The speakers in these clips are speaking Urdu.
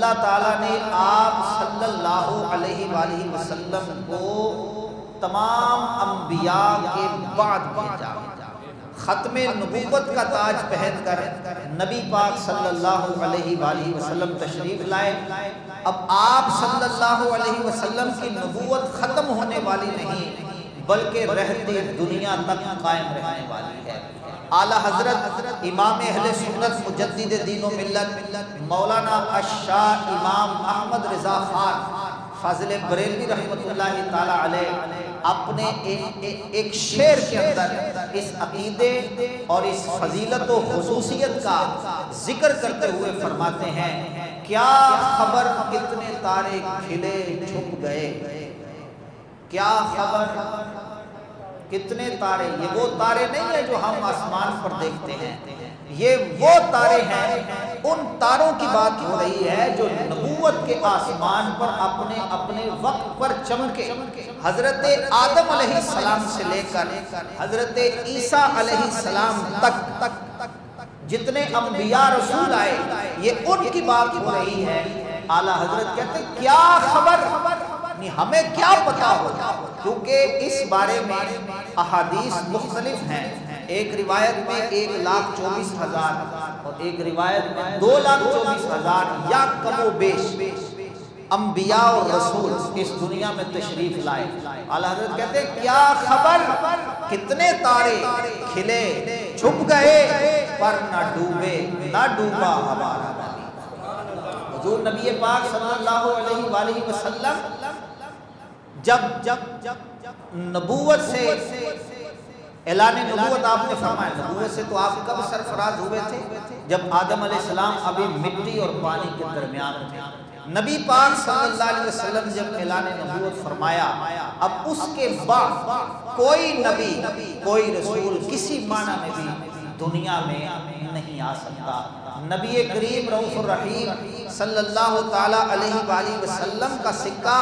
اللہ تعالیٰ نے آپ صلی اللہ علیہ وآلہ وسلم کو تمام انبیاء کے بعد بھیجا، ختم نبوت کا تاج پہن کر نبی پاک صلی اللہ علیہ وآلہ وسلم تشریف لائے۔ اب آپ صلی اللہ علیہ وسلم کی نبوت ختم ہونے والی نہیں بلکہ رہتی دنیا تک قائم رہنے والی ہے۔ اعلیٰ حضرت امام اہل سنت مجدد دین و ملت مولانا الشاہ امام احمد رضا خان فاضل بریلوی رحمۃ اللہ تعالی علیہ اپنے ایک شعر کے اندر اس عقیدے اور اس فضیلت و خصوصیت کا ذکر کرتے ہوئے فرماتے ہیں، کیا خبر کتنے تارے کھلے چھپ گئے، کیا خبر کتنے تارے۔ یہ وہ تارے نہیں ہیں جو ہم آسمان پر دیکھتے ہیں، یہ وہ تارے ہیں، ان تاروں کی بات ہو رہی ہے جو نبوت کے آسمان پر اپنے اپنے وقت پر چمکے۔ حضرت آدم علیہ السلام سے لے کر حضرت عیسیٰ علیہ السلام تک جتنے انبیاء رسول آئے یہ ان کی بات ہو رہی ہے۔ اعلیٰ حضرت کہتے ہیں کیا خبر، ہمیں کیا پتا ہوگا، کیونکہ اس بارے میں احادیث مختلف ہیں۔ ایک روایت میں 1,24,000 اور ایک روایت میں 2,24,000 یا کم و بیش انبیاء اور رسول اس دنیا میں تشریف لائے۔ اعلیٰ حضرت کہتے ہیں کیا خبر کتنے تارے کھلے چھپ گئے پر نہ ڈوبے، نہ ڈوبا ہمارا نبی۔ حضور نبی پاک صلی اللہ علیہ وآلہ وسلم جب نبوت سے اعلان نبوت آپ نے فرمایا، نبوت سے تو آپ کب سرفراز ہوئے تھے؟ جب آدم علیہ السلام ابھی مٹی اور پانی کے درمیان تھے۔ نبی پاک صلی اللہ علیہ وسلم جب اعلان نبوت فرمایا، اب اس کے بعد کوئی نبی کوئی رسول کسی معنی میں بھی دنیا میں نہیں آ سکتا۔ نبی کریم رؤوف الرحیم صلی اللہ تعالی علیہ وآلہ وسلم کا سکہ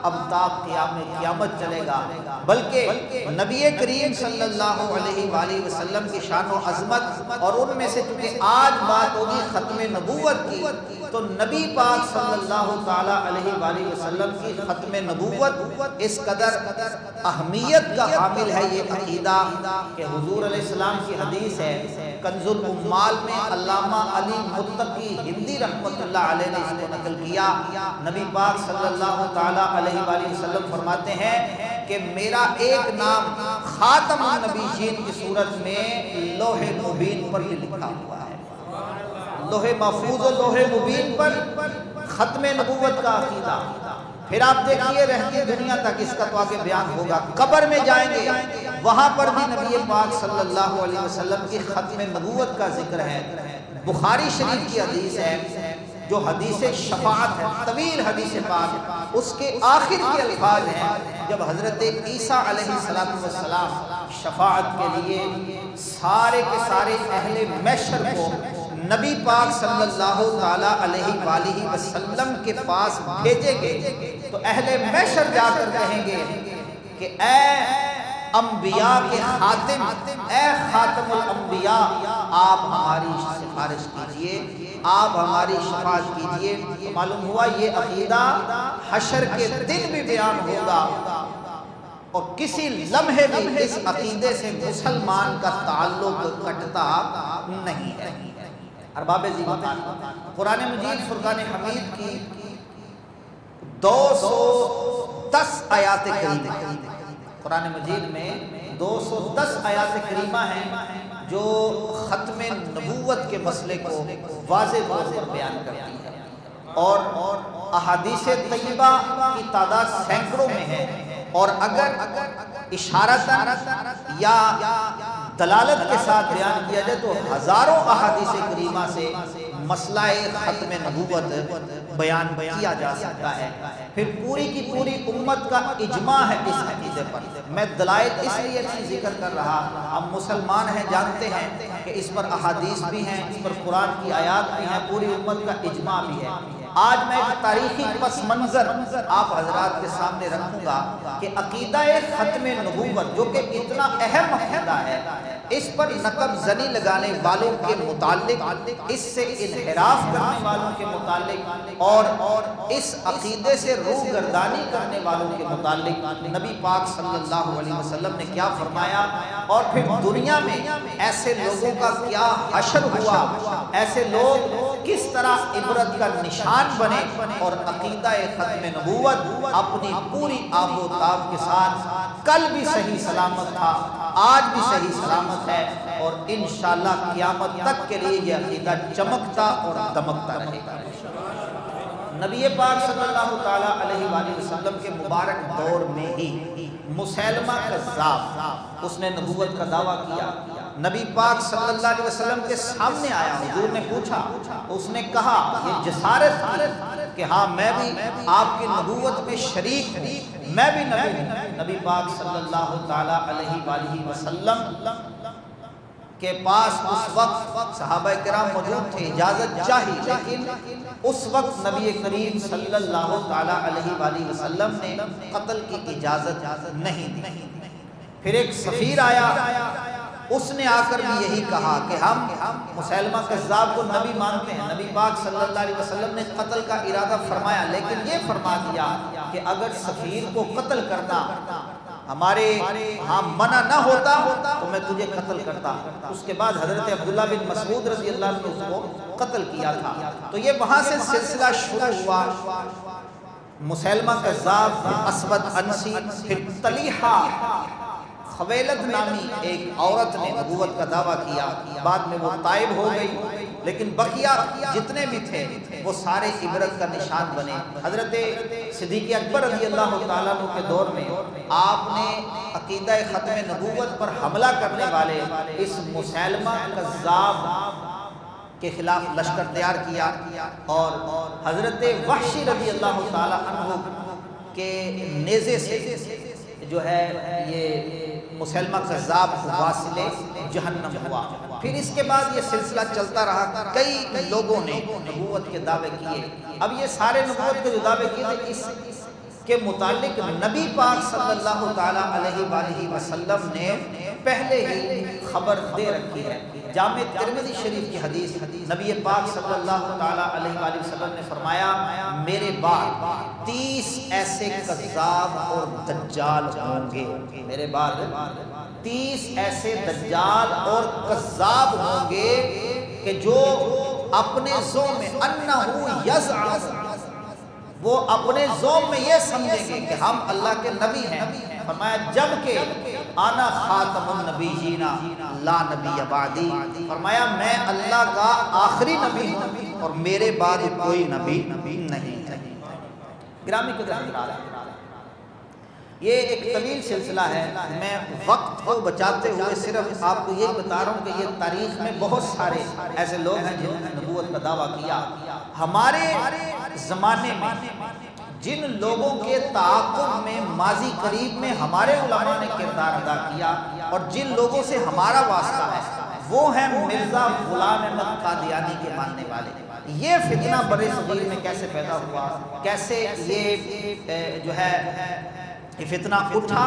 اب تا قیامت چلے گا، بلکہ نبی کریم صلی اللہ علیہ وآلہ وسلم کی شان و عظمت، اور ان میں سے چونکہ آج بات ہوگی ختم نبوت کی، تو نبی پاک صلی اللہ تعالی علیہ وآلہ وسلم کی ختم نبوت اس قدر اہمیت کا حامل ہے یہ عقیدہ کہ حضور علیہ السلام کی حدیث ہے، کنز الامال میں علامہ علی متقی ہندی رحمت اللہ علیہ نے اس کو نقل کیا۔ نبی پاک صلی اللہ تعالی علیہ وآلہ وسلم فرماتے ہیں کہ میرا ایک نام خاتم النبیین کی صورت میں لوح مبین پر بھی لکھا ہوا ہے، لوح محفوظ و لوح مبین پر ختم نبوت کا عقیدہ۔ پھر آپ دیکھیے رہتی دنیا تک اس کا تو آگے بیان ہوگا، قبر میں جائیں گے وہاں پر بھی نبی پاک صلی اللہ علیہ وسلم کی ختم نبوت کا ذکر ہے۔ بخاری شریف کی حدیث ہے جو حدیث شفاعت ہے، طویل حدیث پاک، اس کے آخر کے الفاظ ہیں جب حضرت عیسیٰ علیہ السلام شفاعت کے لیے سارے کے سارے اہل محشر کو نبی پاک صلی اللہ تعالی علیہ وآلہ وسلم کے پاس بھیجیں گے، تو اہل محشر جا کر کہیں گے کہ اے انبیاء کے خاتم، اے خاتم الانبیاء، آپ ہماری سفارش کیجئے، آپ ہماری شفاعت کیجئے۔ تو معلوم ہوا یہ عقیدہ حشر کے دن بھی بیان ہوگا، اور کسی لمحے بھی اس عقیدے سے مسلمان کا تعلق کٹتا نہیں ہے۔ ارباب ذمہ، قرآن مجید فرقان حمید کی 210 آیات کریمہ، قرآن مجید میں 210 آیات کریمہ ہیں جو ختم نبوت کے مسئلے کو واضح طور پر بیان کرتی ہے، اور احادیث طیبہ کی تعداد سینکڑوں میں ہے، اور اگر اشارتاً یا دلالت کے ساتھ بیان کیا جائے تو ہزاروں احادیث کریمہ سے مسئلہ ختم نبوت بیان کیا جا سکتا ہے۔ پھر پوری کی پوری امت کا اجماع ہے اس عقیدے پر۔ میں دلائل اس لیے نہیں ذکر کر رہا، ہم مسلمان ہیں، جانتے ہیں کہ اس پر احادیث بھی ہیں، اس پر قرآن کی آیات بھی ہیں، پوری امت کا اجماع بھی ہے، آج میں ایک تاریخی پس منظر آپ حضرات کے سامنے رکھوں گا کہ عقیدہ ختم نبوت جو کہ اتنا اہم عقیدہ ہے، اس پر نقب زنی لگانے والوں کے متعلق، اس سے انحراف کرنے والوں کے متعلق اور اس عقیدے سے روگردانی کرنے والوں کے متعلق نبی پاک صلی اللہ علیہ وسلم نے کیا فرمایا، اور پھر دنیا میں ایسے لوگوں کا کیا حشر ہوا، ایسے لوگ کس طرح عبرت کا نشان بنے، اور عقیدہ ختم نبوت اپنی پوری آب و تاب کے ساتھ کل بھی صحیح سلامت تھا، آج بھی صحیح سلامت ہے، اور انشاءاللہ قیامت تک کے لیے یہ عقیدہ چمکتا اور دمکتا رہے گا۔ نبی پاک صلی اللہ تعالیٰ علیہ وآلہ وسلم کے مبارک دور میں ہی مسیلمہ کذاب، اس نے نبوت کا دعویٰ کیا، نبی پاک صلی اللہ علیہ وسلم کے سامنے آیا، حضور نے پوچھا، اس نے کہا، یہ جسارت کی کہ ہاں میں بھی آپ کی نبوت میں شریک ہوں، میں بھی نبی ہوں۔ نبی پاک صلی اللہ تعالیٰ علیہ وآلہ وسلم کے پاس اس وقت صحابہ کرام موجود تھے، اجازت چاہی، لیکن اس وقت نبی کریم صلی اللہ تعالیٰ علیہ وآلہ وسلم نے قتل کی اجازت نہیں دی۔ پھر ایک سفیر آیا، اس نے آ کر بھی یہی کہا کہ ہم مسیلمہ کذاب کو نبی مانتے ہیں، نبی پاک صلی اللہ علیہ وسلم نے قتل کا ارادہ فرمایا، لیکن یہ فرما دیا کہ اگر سفیر کو قتل کرنا ہمارے ہاں منع نہ ہوتا تو میں تجھے قتل کرتا۔ اس کے بعد حضرت عبداللہ بن مسعود رضی اللہ عنہ نے اس کو قتل کیا تھا۔ تو یہ وہاں سے سلسلہ شروع ہوا، مسیلمہ کذاب، اسود عنسی، پھر طلیحہ خویلد نامی ایک عورت نے نبوت کا دعویٰ کیا، بعد میں وہ طائب ہو گئی، لیکن بقیہ جتنے بھی تھے وہ سارے عبرت کا نشان بنے۔ حضرت صدیق اکبر رضی اللہ تعالیٰ عنہ کے دور میں آپ نے عقیدہ ختم نبوت پر حملہ کرنے والے اس مسیلمہ کذاب کے خلاف لشکر تیار کیا، اور حضرت وحشی رضی اللہ تعالیٰ عنہ کے نیزے سے جو ہے یہ مسیلمہ کذاب واصل جہنم ہوا۔ پھر اس کے بعد یہ سلسلہ چلتا رہا، کئی لوگوں نے نبوت کے دعوے کیے۔ اب یہ سارے نبوت کے جو دعوے کیے تھے، اس کے متعلق نبی پاک صلی اللہ تعالیٰ علیہ وآلہ وسلم نے پہلے ہی خبر دے رکھی ہے۔ جامع ترمذی شریف کی حدیث، نبی پاک صلی اللہ تعالیٰ علیہ وآلہ وسلم نے فرمایا، میرے بعد 30 ایسے کذاب اور دجال ہوں گے، میرے بعد 30 ایسے دجال اور کذاب ہوں گے کہ جو اپنے ذوق میں انہو یزعم، وہ اپنے ذوق میں یہ سمجھیں گے کہ ہم اللہ کے نبی ہیں۔ فرمایا جبکہ انا خاتم النبیین لا نبی بعدی، فرمایا میں اللہ کا آخری نبی ہوں اور میرے بعد کوئی نبی نہیں ہے۔ گرامی قدر حضرات، یہ ایک طویل سلسلہ ہے، میں وقت کو بچاتے ہوئے صرف آپ کو یہ بتا رہا ہوں کہ یہ تاریخ میں بہت سارے ایسے لوگ ہیں جنہوں نے نبوت کا دعویٰ کیا۔ ہمارے زمانے میں جن لوگوں کے تعاقب میں ماضی قریب میں ہمارے علماء نے کردار ادا کیا اور جن لوگوں سے ہمارا واسطہ ہے، وہ ہیں مرزا غلام احمد قادیانی کے ماننے والے۔ یہ فتنہ برِ صغیر میں کیسے پیدا ہوا، کیسے یہ جو ہے یہ فتنہ اٹھا،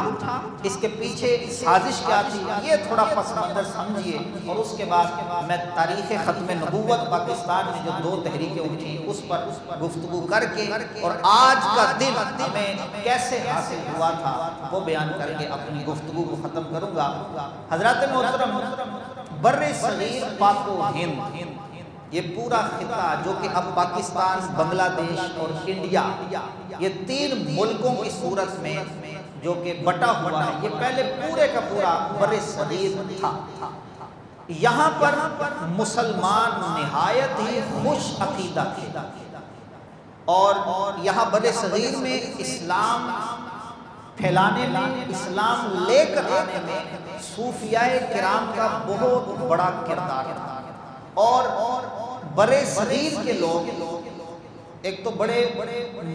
اس کے پیچھے سازش کیا تھی، یہ تھوڑا پس منظر سمجھیے، اور اس کے بعد میں تاریخ ختم نبوت پاکستان میں جو 2 تحریکیں اٹھی اس پر گفتگو کر کے اور آج کا دن ہمیں کیسے حاصل ہوا تھا وہ بیان کر کے اپنی گفتگو کو ختم کروں گا۔ حضرات محترم، برِ صغیر پاک و ہند، یہ پورا خطہ جو کہ اب پاکستان، بنگلہ دیش اور انڈیا، یہ 3 ملکوں کی صورت میں جو کہ بٹا ہوا ہے، یہ پہلے پورے کا پورا برِ صغیر تھا۔ یہاں پر مسلمان نہایت ہی خوش عقیدہ تھے، اور یہاں برِ صغیر میں اسلام پھیلانے میں، اسلام لے کر آنے میں صوفیاء کرام کا بہت بڑا کردار تھا۔ اور برِ صغیر کے لوگ ایک تو بڑے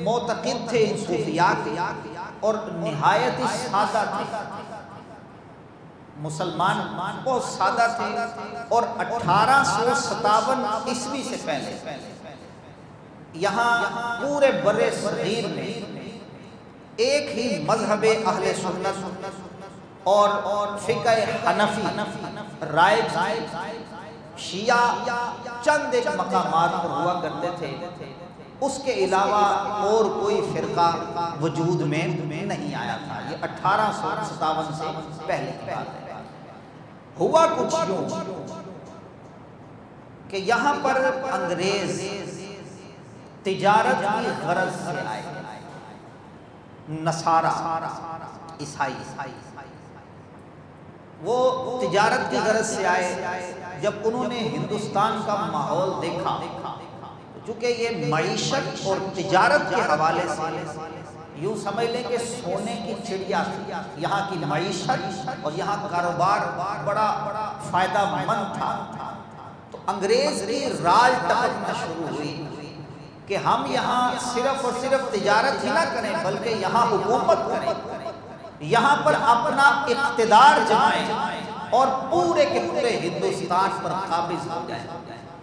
معتقد تھے ان صوفیاء کے، اور نہایت ہی سادہ تھے، مسلمان بہت سادہ تھے، اور 1857 عیسوی سے پہلے یہاں پورے برِ صغیر میں ایک ہی مذہب اہل سنت اور فقہ حنفی رائج شیعہ چند ایک مقامات پر ہوا کرتے تھے، اس کے علاوہ اور کوئی فرقہ وجود میں نہیں آیا تھا۔ یہ 1857 سے پہلے کی بات ہے۔ ہوا کچھ یوں کہ یہاں پر انگریز تجارت کی غرض سے آئے، نصارہ عیسائی وہ تجارت کی غرض سے آئے۔ جب انہوں نے ہندوستان کا ماحول دیکھا، چونکہ یہ معیشت اور تجارت کے حوالے سے یوں سمجھ لیں کہ سونے کی چڑیا تھی، یہاں کی معیشت اور یہاں کاروبار بڑا فائدہ مند تھا، تو انگریز کی راج ٹپکنا شروع ہوئی کہ ہم یہاں صرف اور صرف تجارت ہی نہ کریں بلکہ یہاں حکومت کریں، یہاں پر اپنا اقتدار جمائیں اور پورے کے پورے ہندوستان پر قابض ہو جائیں۔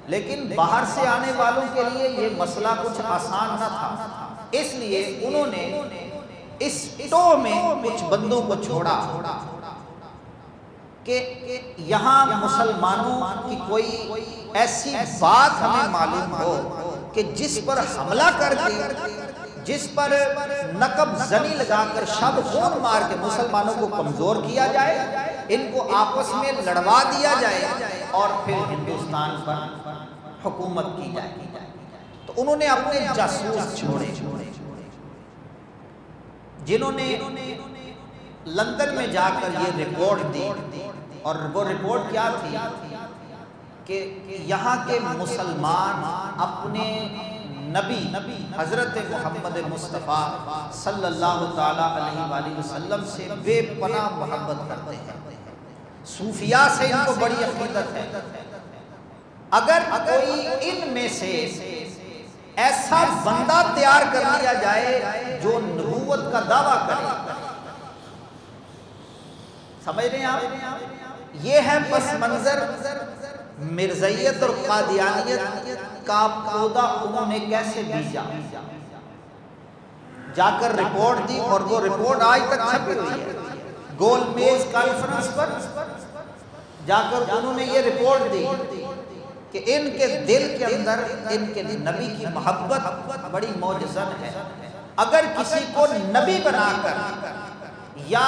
لیکن باہر سے آنے والوں کے لیے یہ مسئلہ کچھ آسان نہ تھا، اس لیے انہوں نے اس ٹو میں کچھ بندوں کو چھوڑا کہ یہاں مسلمانوں کی کوئی ایسی بات ہمیں معلوم ہو کہ جس پر حملہ کر کے، جس پر نقب زنی لگا کر شب خون مار کے مسلمانوں کو کمزور کیا جائے، ان کو آپس میں لڑوا دیا جائے اور پھر ہندوستان پر حکومت کی جائے۔ تو انہوں نے اپنے جاسوس چھوڑے جنہوں نے لندن میں جا کر یہ رپورٹ دی، اور وہ رپورٹ کیا تھی کہ یہاں کے مسلمان اپنے نبی حضرت محمد مصطفیٰ صلی اللہ تعالیٰ علیہ وآلہ وسلم سے بے پناہ محبت کرتے ہیں، صوفیاء سے ان کو بڑی عقیدت ہے۔ اگر کوئی ان میں سے ایسا بندہ تیار کر لیا جائے جو نبوت کا دعویٰ کرے، سمجھ رہے ہیں آپ، یہ ہے پس منظر مرزائیت اور قادیانیت کا پودا انہوں نے کیسے بیجا۔ جا کر رپورٹ دی اور وہ رپورٹ آج تک چھپی ہوئی ہے۔ گول میز کانفرنس پر جا کر انہوں نے یہ رپورٹ دی کہ ان کے دل کے اندر ان کے نبی کی محبت بڑی موجزن ہے۔ اگر کسی کو نبی بنا کر، یا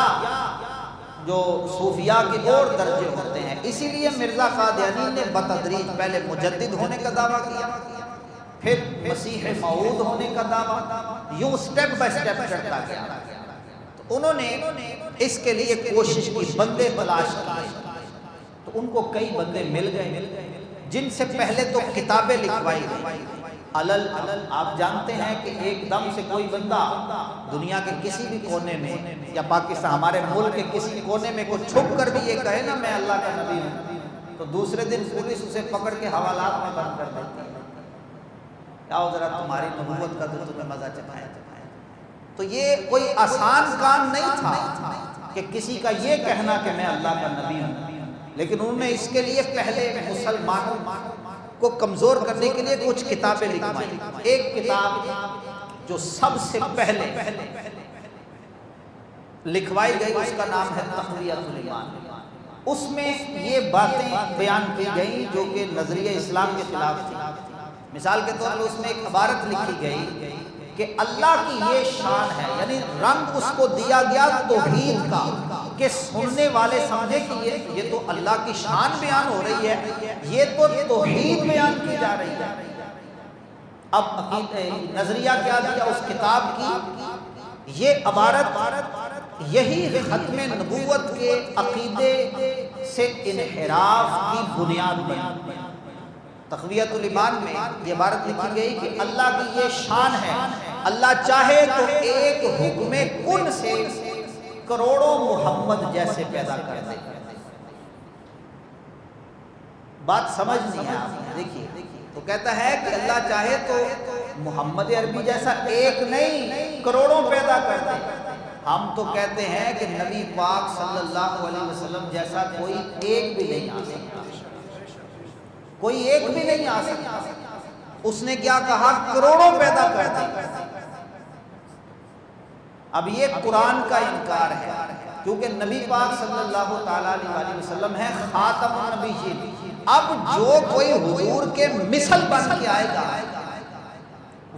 جو صوفیاء کے اور درجے ہوتے ہیں، اسی لیے مرزا قادیانی نے بتدریج پہلے مجدد ہونے کا دعویٰ کیا، پھر مسیح موعود ہونے کا دعویٰ، یوں سٹیپ بائی سٹیپ چڑھتا گیا۔ تو انہوں نے اس کے لیے کوشش کی، بندے تلاش کیے، تو ان کو کئی بندے مل گئے جن سے پہلے تو کتابیں لکھوائی گئی۔ آپ جانتے ہیں کہ ایک دم سے کوئی بندہ دنیا کے کسی بھی کونے میں یا پاکستان ہمارے ملک کے کسی کونے میں کوئی چھپ کر بھی یہ کہے نا میں اللہ کا نبی ہوں، تو دوسرے دن پولیس اسے پکڑ کے حوالات میں بند کر دیتی ہے، آؤ ذرا تمہاری نبوت کا تو تمہیں مزہ چکھائیں۔ تو یہ کوئی آسان کام نہیں تھا کہ کسی کا یہ کہنا کہ میں اللہ کا نبی ہوں، لیکن انہوں نے اس کے لیے پہلے مسلمانوں کو کمزور کرنے کے لیے کچھ کتابیں لکھوائی۔ ایک کتاب جو سب سے پہلے لکھوائی گئی اس کا نام ہے تقویۃ الایمان۔ اس میں یہ باتیں بیان کی گئیں جو کہ نظریہ اسلام کے خلاف تھی۔ مثال کے طور پر اس میں ایک عبارت لکھی گئی کہ اللہ کی یہ شان ہے، یعنی رنگ اس کو دیا گیا توحید کا کہ سننے والے سمجھے کہ یہ تو اللہ کی شان بیان ہو رہی ہے، یہ تو توحید بیان کی جا رہی ہے۔ اب نظریہ کیا دیا اس کتاب کی، یہ عبارت یہی ختم نبوت کے عقیدے سے انحراف کی بنیاد بنی۔ تقویۃ الایمان میں یہ عبارت لکھی گئی کہ اللہ کی یہ شان ہے، اللہ چاہے تو ایک حکم کن سے کروڑوں محمد جیسے پیدا کر دے۔ بات سمجھ نہیں ہے آپ دیکھیے، تو کہتا ہے کہ اللہ چاہے تو محمد عربی جیسا ایک نہیں کروڑوں پیدا کر دے۔ ہم تو کہتے ہیں کہ نبی پاک صلی اللہ علیہ وسلم جیسا کوئی ایک بھی نہیں آ سکتا، کوئی ایک بھی نہیں آ سکتا۔ اس نے کیا کہا؟ کروڑوں پیدا کر دی۔ اب یہ قرآن کا انکار ہے، کیونکہ نبی پاک صلی اللہ تعالیٰ علیہ وسلم ہے خاتم النبیین۔ اب جو کوئی حضور کے مثل بن کے آئے گا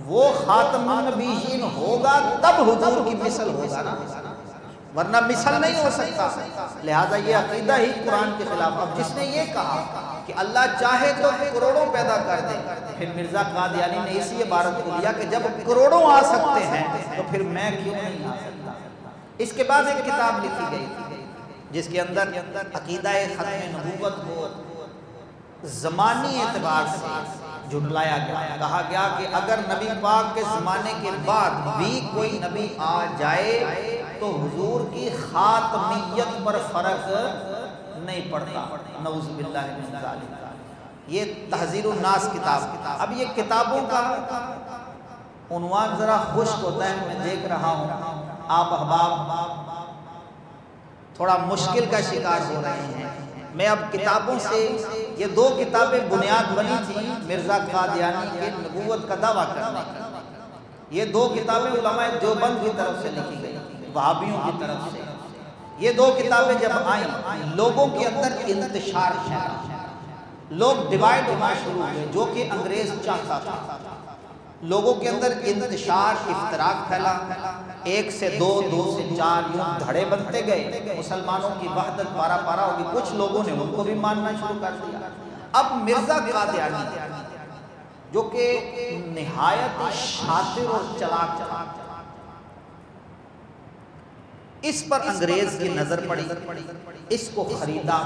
وہ خاتم النبیین ہوگا، تب حضور کی مثل ہوگا نا، ورنہ مثل نہیں ہو سکتا۔ لہذا یہ عقیدہ ہی قرآن کے خلاف۔ اب جس نے یہ کہا کہ اللہ چاہے تو کروڑوں پیدا کر دے، پھر مرزا قادیانی نے اسی عبارت کو لیا کہ جب کروڑوں آ سکتے ہیں تو پھر میں کیوں نہیں آ سکتا۔ اس کے بعد ایک کتاب لکھی گئی جس کے اندر عقیدہ ختم نبوت کو زمانی اعتبار سے جھٹلایا گیا۔ کہا گیا کہ اگر نبی پاک کے زمانے کے بعد بھی کوئی نبی آ جائے تو حضور کی خاتمیت پر فرق نہیں پڑتا، نعوذ باللہ من ذالک۔ یہ تحذیر الناس کتاب۔ اب یہ کتابوں کا عنوان ذرا خشک ہوتا ہے، میں دیکھ رہا ہوں آپ احباب تھوڑا مشکل کا شکار ہو رہے ہیں۔ میں اب کتابوں سے، یہ دو کتابیں بنیاد بنی تھی مرزا قادیانی کے نبوت کا دعویٰ کرنے کی۔ یہ دو کتابیں علماء دیوبند کی طرف سے لکھی گئی، وہابیوں کی طرف سے۔ یہ دو کتابیں جب آئیں لوگوں کے اندر انتشار پھیلا، لوگ ڈیوائیڈ ہونا شروع ہوئے، جو کہ انگریز چاہتا تھا۔ لوگوں کے اندر انتشار، افتراق پھیلا، 1 سے 2، 2 سے 4 یوں دھڑے بنتے گئے۔ مسلمانوں کی وحدت پارا پارا ہوگی، کچھ لوگوں نے ان کو بھی ماننا شروع کر دیا۔ اب مرزا قادیانی جو کہ نہایت شاطر اور چلاک تھا، اس پر انگریز کی نظر پڑی، اس کو خریدا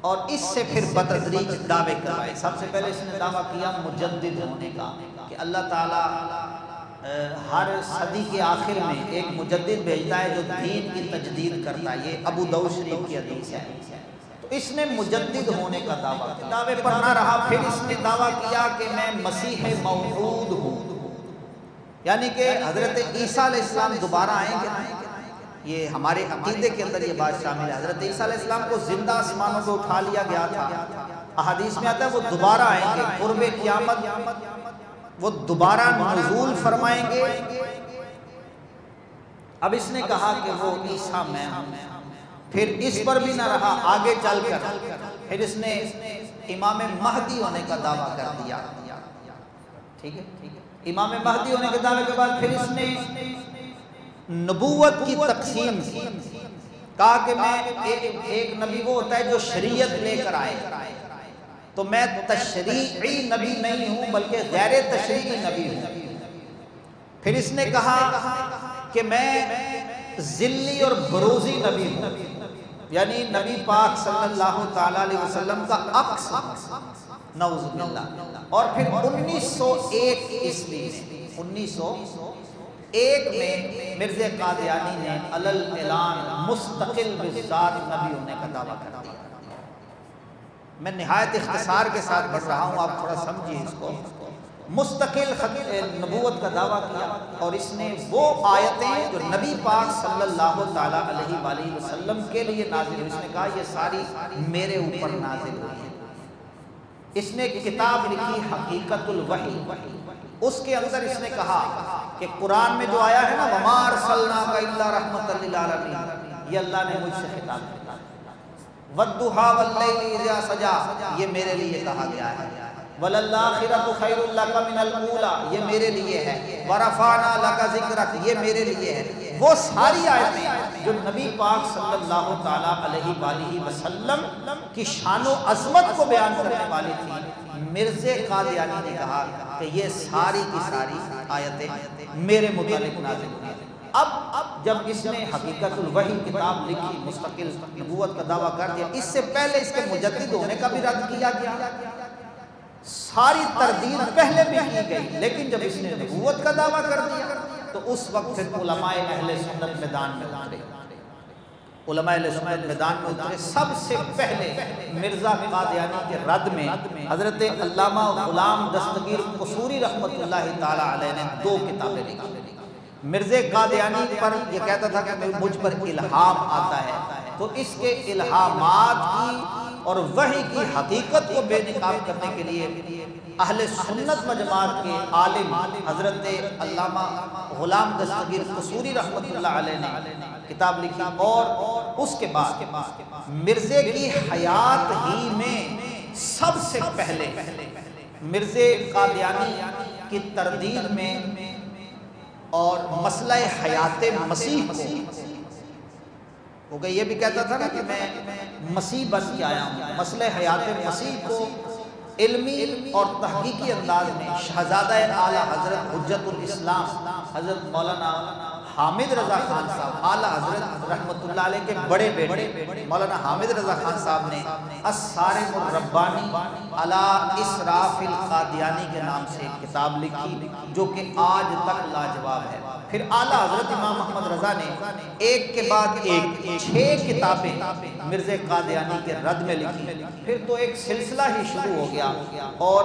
اور اس سے پھر بتدریج دعوے کروائے۔ سب سے پہلے اس نے دعویٰ کیا مجدد ہونے کا، کہ اللہ تعالیٰ ہر صدی کے آخر میں ایک مجدد بھیجتا ہے جو دین کی تجدید کرتا ہے۔ یہ ابو داؤد شریف کی حدیث ہے۔ تو اس نے مجدد ہونے کا دعویٰ کیا، دعوے پر نہ رہا، پھر اس نے دعویٰ کیا کہ میں مسیح موعود ہوں، یعنی کہ حضرت عیسیٰ علیہ السلام دوبارہ آئیں گے۔ یہ ہمارے عقیدے کے اندر یہ بات شامل ہے۔ حضرت عیسیٰ علیہ السلام کو زندہ آسمانوں کو اٹھا لیا گیا تھا، احادیث میں آتا ہے وہ دوبارہ آئیں گے، قرب قیامت وہ دوبارہ نزول فرمائیں گے۔ اب اس نے کہا کہ وہ عیسیٰ میں ہوں۔ پھر اس پر بھی نہ رہا، آگے چل کر پھر اس نے امام مہدی ہونے کا دعویٰ کر دیا۔ ٹھیک ہے، امام مہدی ہونے کے دعوے کے بعد پھر اس نے نبوت کی تقسیم کی، کہا کہ میں ایک نبی وہ ہوتا ہے جو شریعت لے کر آئے، تو میں تشریعی نبی نہیں ہوں بلکہ غیر تشریعی نبی ہوں۔ پھر اس نے کہا کہ میں ذلی اور بروزی نبی ہوں، یعنی نبی پاک صلی اللہ تعالیٰ علیہ وسلم کا عکس، نعوذ باللہ۔ اور پھر 1901 عیسوی، 1901 میں مرزا قادیانی نے علل اعلان مستقل بذات نبی ہونے کا دعویٰ کر دیا۔ میں نہایت اختصار کے ساتھ بڑھ رہا ہوں، آپ تھوڑا سمجھیے اس کو۔ مستقل نبوت کا دعویٰ کیا، اور اس نے وہ آیتیں جو نبی پاک صلی اللہ تعالیٰ علیہ وآلہ وسلم کے لیے نازل ہوئی، اس نے کہا یہ ساری میرے اوپر نازل ہوئی ہیں۔ اس نے کتاب لکھی حقیقت الوحی، اس کے اندر اس نے کہا کہ قرآن میں جو آیا ہے نا وَمَا أَرْسَلْنَاكَ إِلَّا رَحْمَةً لِلْعَالَمِينَ، یہ اللہ نے مجھ سے خطاب کیا۔ وَالضُّحَىٰ وَاللَّيْلِ إِذَا سَجَىٰ، یہ میرے لیے کہا گیا ہے۔ وَلَلْآخِرَةُ خَيْرٌ لَكَ مِنَ الْأُولَىٰ، یہ میرے لیے ہے۔ وَرَفَعْنَا لَكَ ذِكْرَكَ، یہ میرے لیے ہے۔ وہ ساری آیتیں جو نبی پاک صلی اللہ تعالیٰ علیہ وآلہ وسلم کی شان و عظمت کو بیان کرنے والی تھی، مرزا قادیانی نے کہا کہ یہ ساری کی ساری آیتیں میرے متعلق نازل ہوئی ہیں۔ اب جب اس نے حقیقت الوحی کتاب لکھی، مستقل نبوت کا دعویٰ کر دیا، اس سے پہلے اس کے مجدد ہونے کا بھی رد کیا گیا، ساری تردید پہلے بھی کی گئی، لیکن جب اس نے نبوت کا دعویٰ کر دیا تو اس وقت پھر علماء اہل سنت میدان میں اترے۔ علماء اہل سنت میدان میں اترے، سب سے پہلے مرزا قادیانی کے رد میں حضرت علامہ غلام دستگیر قصوری رحمۃ اللہ تعالی علیہ نے 2 کتابیں لکھی۔ مرزا قادیانی پر یہ کہتا تھا کہ مجھ پر الہام آتا ہے، تو اس کے الہامات کی اور وحی کی حقیقت کو بے نقاب کرنے کے لیے اہل سنت و جماعت کے عالم حضرت علامہ غلام دستگیر قصوری رحمۃ اللہ علیہ نے کتاب لکھی، اور اس کے بعد مرزے کی حیات ہی میں سب سے پہلے مرزے قادیانی کی تردید میں اور مسئلہ حیات مسیح کو، کیونکہ یہ بھی کہتا تھا نا کہ میں مسیح بن کے آیا ہوں، مسئلہ حیات مسیح کو علمی اور تحقیقی انداز میں شہزادہ اعلیٰ حضرت حجت الاسلام حضرت مولانا حامد رضا خان صاحب، اعلیٰ حضرت رحمت اللہ علیہ کے بڑے بیٹے مولانا حامد رضا خان صاحب نے الصارم الربانی علی اسراف القادیانی کے نام سے ایک کتاب لکھی جو کہ آج تک لاجواب ہے۔ پھر اعلیٰ حضرت امام محمد رضا نے ایک کے بعد ایک 6 کتابیں مرزا قادیانی کے رد میں لکھی، پھر تو ایک سلسلہ ہی شروع ہو گیا، اور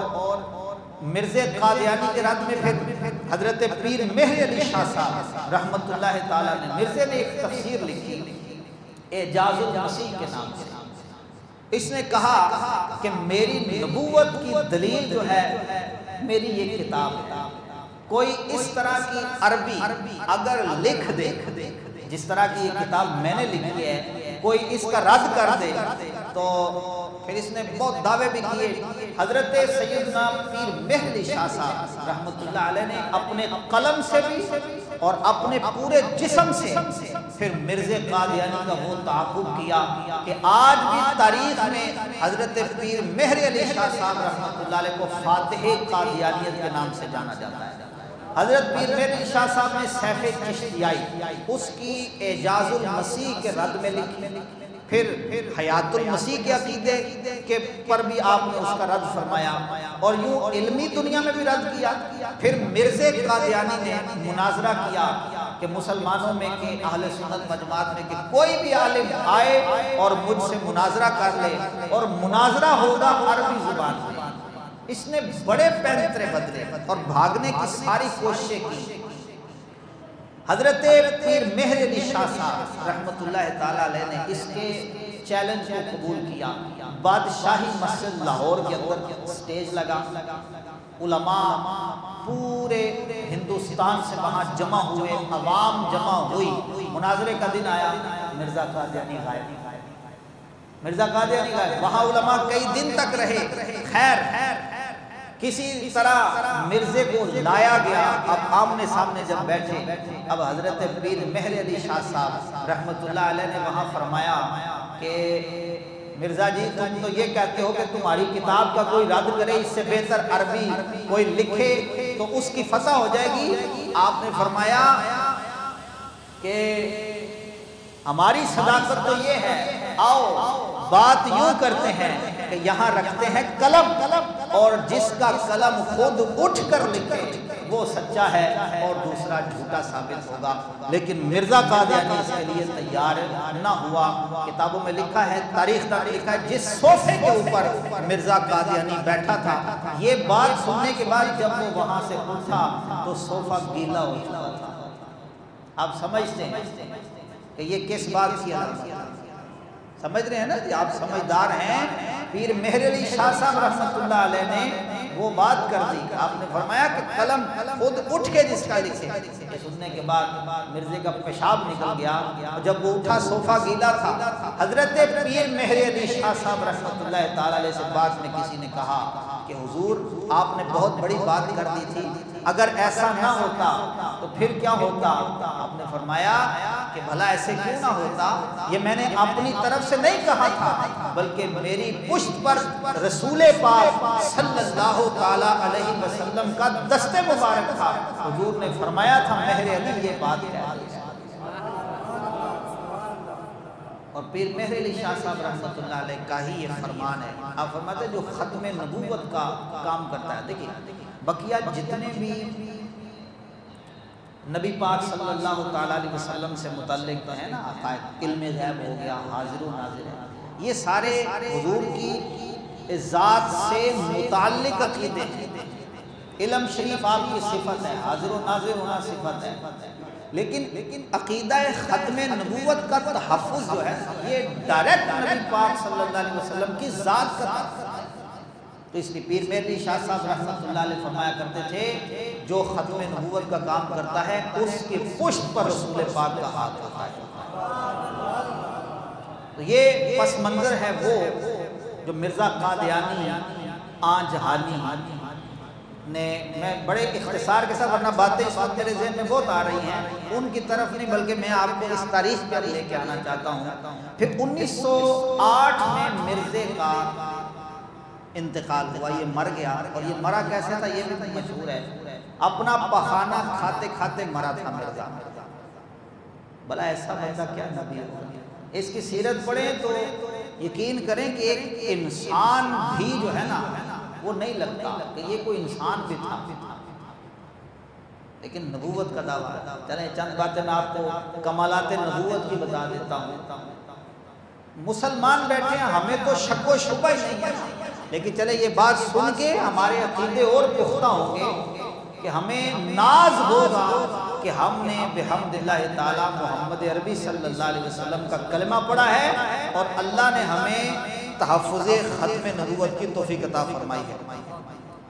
مرزا قادیانی کے رد میں پھر حضرت پیر مہر علی شاہ صاحب رحمت اللہ تعالیٰ نے مرزا نے ایک تفسیر لکھی اعجاز المسیح کے نام سے۔ اس نے کہا کہ میری نبوت کی دلیل جو ہے میری یہ کتاب ہے، کوئی اس طرح کی عربی اگر لکھ دے جس طرح کی یہ کتاب میں نے لکھی ہے، کوئی اس کا رد کر دے تو پھر اس نے بہت دعوے بھی کیے۔ حضرت سیدنا پیر مہر علی شاہ صاحب رحمت اللہ علیہ نے اپنے قلم سے بھی اور اپنے پورے جسم سے پھر مرزا قادیانی کا وہ تعاقب کیا کہ آج بھی تاریخ میں حضرت پیر مہر علی شاہ صاحب رحمت اللہ علیہ کو فاتح قادیانیت کے نام سے جانا جاتا ہے۔ حضرت پیر مہر علی شاہ صاحب نے سیف چشتیائی اس کی اعجاز المسیح کے رد میں لکھی، پھر حیات المسیح کے عقیدے کے پر بھی آپ نے اس کا رد فرمایا، اور یوں علمی دنیا میں بھی رد کیا۔ پھر مرزا قادیانی نے مناظرہ کیا کہ مسلمانوں میں کہ اہل سنت و جماعت میں کہ کوئی بھی عالم آئے اور مجھ سے مناظرہ کر لے، اور مناظرہ ہوگا عربی زبان میں۔ اس نے بڑے پینترے بدلے اور بھاگنے کی ساری کوششیں کی۔ حضرت پیر مہر علی شاہ صاحب رحمت اللہ تعالیٰ علیہ نے اس کے چیلنج کو قبول کیا۔ بادشاہی مسجد لاہور کے اندر سٹیج لگا، علماء پورے ہندوستان سے وہاں جمع ہوئے، عوام جمع ہوئی، مناظرے کا دن آیا، مرزا قادیانی غائب، مرزا قادیانی غائب۔ وہاں علماء کئی دن تک رہے، خیر کسی طرح مرزے کو لایا گیا۔ اب آمنے سامنے جب بیٹھے، اب حضرت پیر مہر علی شاہ صاحب رحمت اللہ علیہ نے وہاں فرمایا کہ مرزا جی تم تو یہ کہتے ہو کہ تمہاری کتاب کا کوئی رد کرے، اس سے بہتر عربی کوئی لکھے تو اس کی فتح ہو جائے گی۔ آپ نے فرمایا کہ ہماری صداقت تو یہ ہے، آؤ بات یوں کرتے ہیں کہ یہاں رکھتے ہیں قلم، اور جس کا قلم خود اٹھ کر لکھے وہ سچا ہے اور دوسرا جھوٹا ثابت ہوگا۔ لیکن مرزا قادیانی اس کے لیے تیار نہ ہوا۔ کتابوں میں لکھا ہے، تاریخ تک لکھا ہے، جس صوفے کے اوپر مرزا قادیانی بیٹھا تھا، یہ بات سننے کے بعد جب وہ وہاں سے اٹھا تو صوفہ گیلا ہو چکا تھا۔ آپ سمجھتے ہیں کہ یہ کس بات کی علامت ہے؟ سمجھ رہے ہیں نا جی، آپ سمجھدار ہیں۔ پیر مہر علی شاہ صاحب رحمت اللہ علیہ نے وہ بات کر دی، آپ نے فرمایا کہ قلم خود اٹھ کے جس کا لکھے۔ یہ سننے کے بعد مرزے کا پیشاب نکل گیا، اور جب وہ اٹھا صوفہ گیلا تھا۔ حضرت پیر مہر علی شاہ صاحب رحمت اللہ تعالی علیہ سے بعد میں کسی نے کہا کہ حضور آپ نے بہت بڑی بات کر دی تھی، اگر ایسا نہ ہوتا تو پھر کیا ہوتا؟ آپ نے فرمایا کہ بھلا ایسے کیوں نہ ہوتا، یہ میں نے اپنی طرف سے نہیں کہا تھا، بلکہ میری پشت پر رسول پاک صلی اللہ تعالی علیہ وسلم کا دست مبارک تھا۔ حضور نے فرمایا تھا مہر علی یہ بات ہے۔ اور پیر مہر علی شاہ صاحب رحمت اللہ علیہ کا ہی یہ فرمان ہے۔ آپ فرماتے ہیں جو ختم نبوت کا کام کرتا ہے، دیکھیں بقیہ جتنے بھی نبی پاک صلی اللہ تعالیٰ علیہ وسلم سے متعلق ہیں نا عقائد، علم غیب ہو گیا، حاضر و ناظر ہے، یہ سارے حضور کی ذات سے متعلق عقیدے ہیں۔ علم شریف آپ کی صفت ہے، حاضر و ناظر ہونا صفت ہے، لیکن عقیدہ ختم نبوت کا تحفظ جو ہے یہ ڈائریکٹ نبی پاک صلی اللہ علیہ وسلم کی ذات کا تحفظ ہے۔ تو اس لیے پیر مہدی شاہ صاحب رحمۃ اللہ علیہ فرمایا کرتے تھے جو ختم نبوت کا کام کرتا ہے اس کی پشت پر رسول پاک کا ہاتھ ہوتا ہے۔ تو یہ پس منظر ہے وہ جو مرزا قادیانی آن جہانی نے، میں بڑے اختصار کے ساتھ ورنہ باتیں اس وقت میرے ذہن میں بہت آ رہی ہیں، ان کی طرف نہیں بلکہ میں آپ کو اس تاریخ پر لے کے آنا چاہتا ہوں۔ پھر 1908 میں مرزے کا انتقال ہوا، یہ مر گیا، اور یہ مرا کیسے تھا یہ بھی مشہور ہے، اپنا پخانہ کھاتے کھاتے مرا تھا مرزا۔ بھلا ایسا بندہ کیا نبی ہو؟ اس کی سیرت پڑھیں تو یقین کریں کہ ایک انسان بھی جو ہے نا وہ نہیں لگتا کہ یہ کوئی انسان بھی تھا، لیکن نبوت کا دعویٰ۔ چلیں چند باتیں میں آپ کو کمالات نبوت کی بتا دیتا ہوں۔ مسلمان بیٹھے ہیں، ہمیں تو شک و شبہ ہی نہیں ہے، لیکن چلے یہ بات سن کے ہمارے عقیدے اور پختہ ہوں گے کہ ہمیں ناز ہوگا کہ ہم نے بحمد اللہ تعالی محمد عربی صلی اللہ علیہ وسلم کا کلمہ پڑھا ہے، اور اللہ نے ہمیں تحفظ ختم نبوت کی توفیق عطا فرمائی ہے۔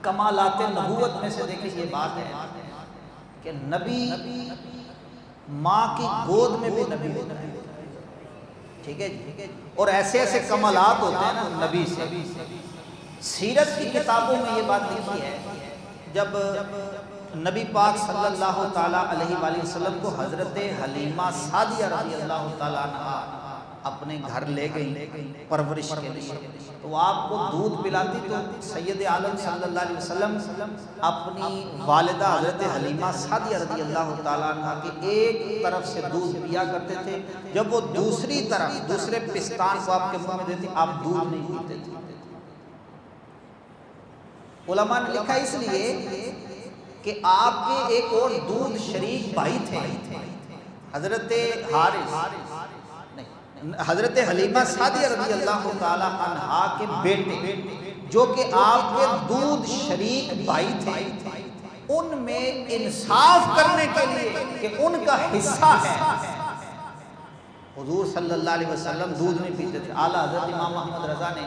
کمالات نبوت میں سے دیکھیں یہ بات ہے کہ نبی ماں کی گود میں بھی نبی ہوتا ہے، ٹھیک ہے جی، اور ایسے ایسے کمالات ہوتے ہیں نا نبی سے۔ سیرت کی کتابوں میں یہ بات لکھی ہے، جب نبی پاک صلی اللہ تعالیٰ علیہ وآلہ وسلم کو حضرت حلیمہ سعدیہ رضی اللہ تعالیٰ عنہ اپنے گھر لے گئی پرورش کے لیے، تو وہ آپ کو دودھ پلاتی، تو سید عالم صلی اللہ علیہ وسلم اپنی والدہ حضرت حلیمہ سعدیہ رضی اللہ تعالیٰ عنہ کی ایک طرف سے دودھ پیا کرتے تھے، جب وہ دوسری طرف دوسرے پستان کو آپ کے منہ میں دیتی آپ دودھ نہیں پیتے تھے۔ علماء نے لکھا اس لیے کہ آپ کے ایک اور دودھ شریک بھائی تھے، حضرت حارث، حضرت حلیمہ سعدیہ رضی اللہ تعالی عنہا کے بیٹے، جو کہ آپ کے دودھ شریک بھائی تھے، ان میں انصاف کرنے کے لیے کہ ان کا حصہ ہے، حضور صلی اللہ علیہ وسلم دودھ نہیں پیتے تھے۔ اعلیٰ حضرت امام محمد رضا نے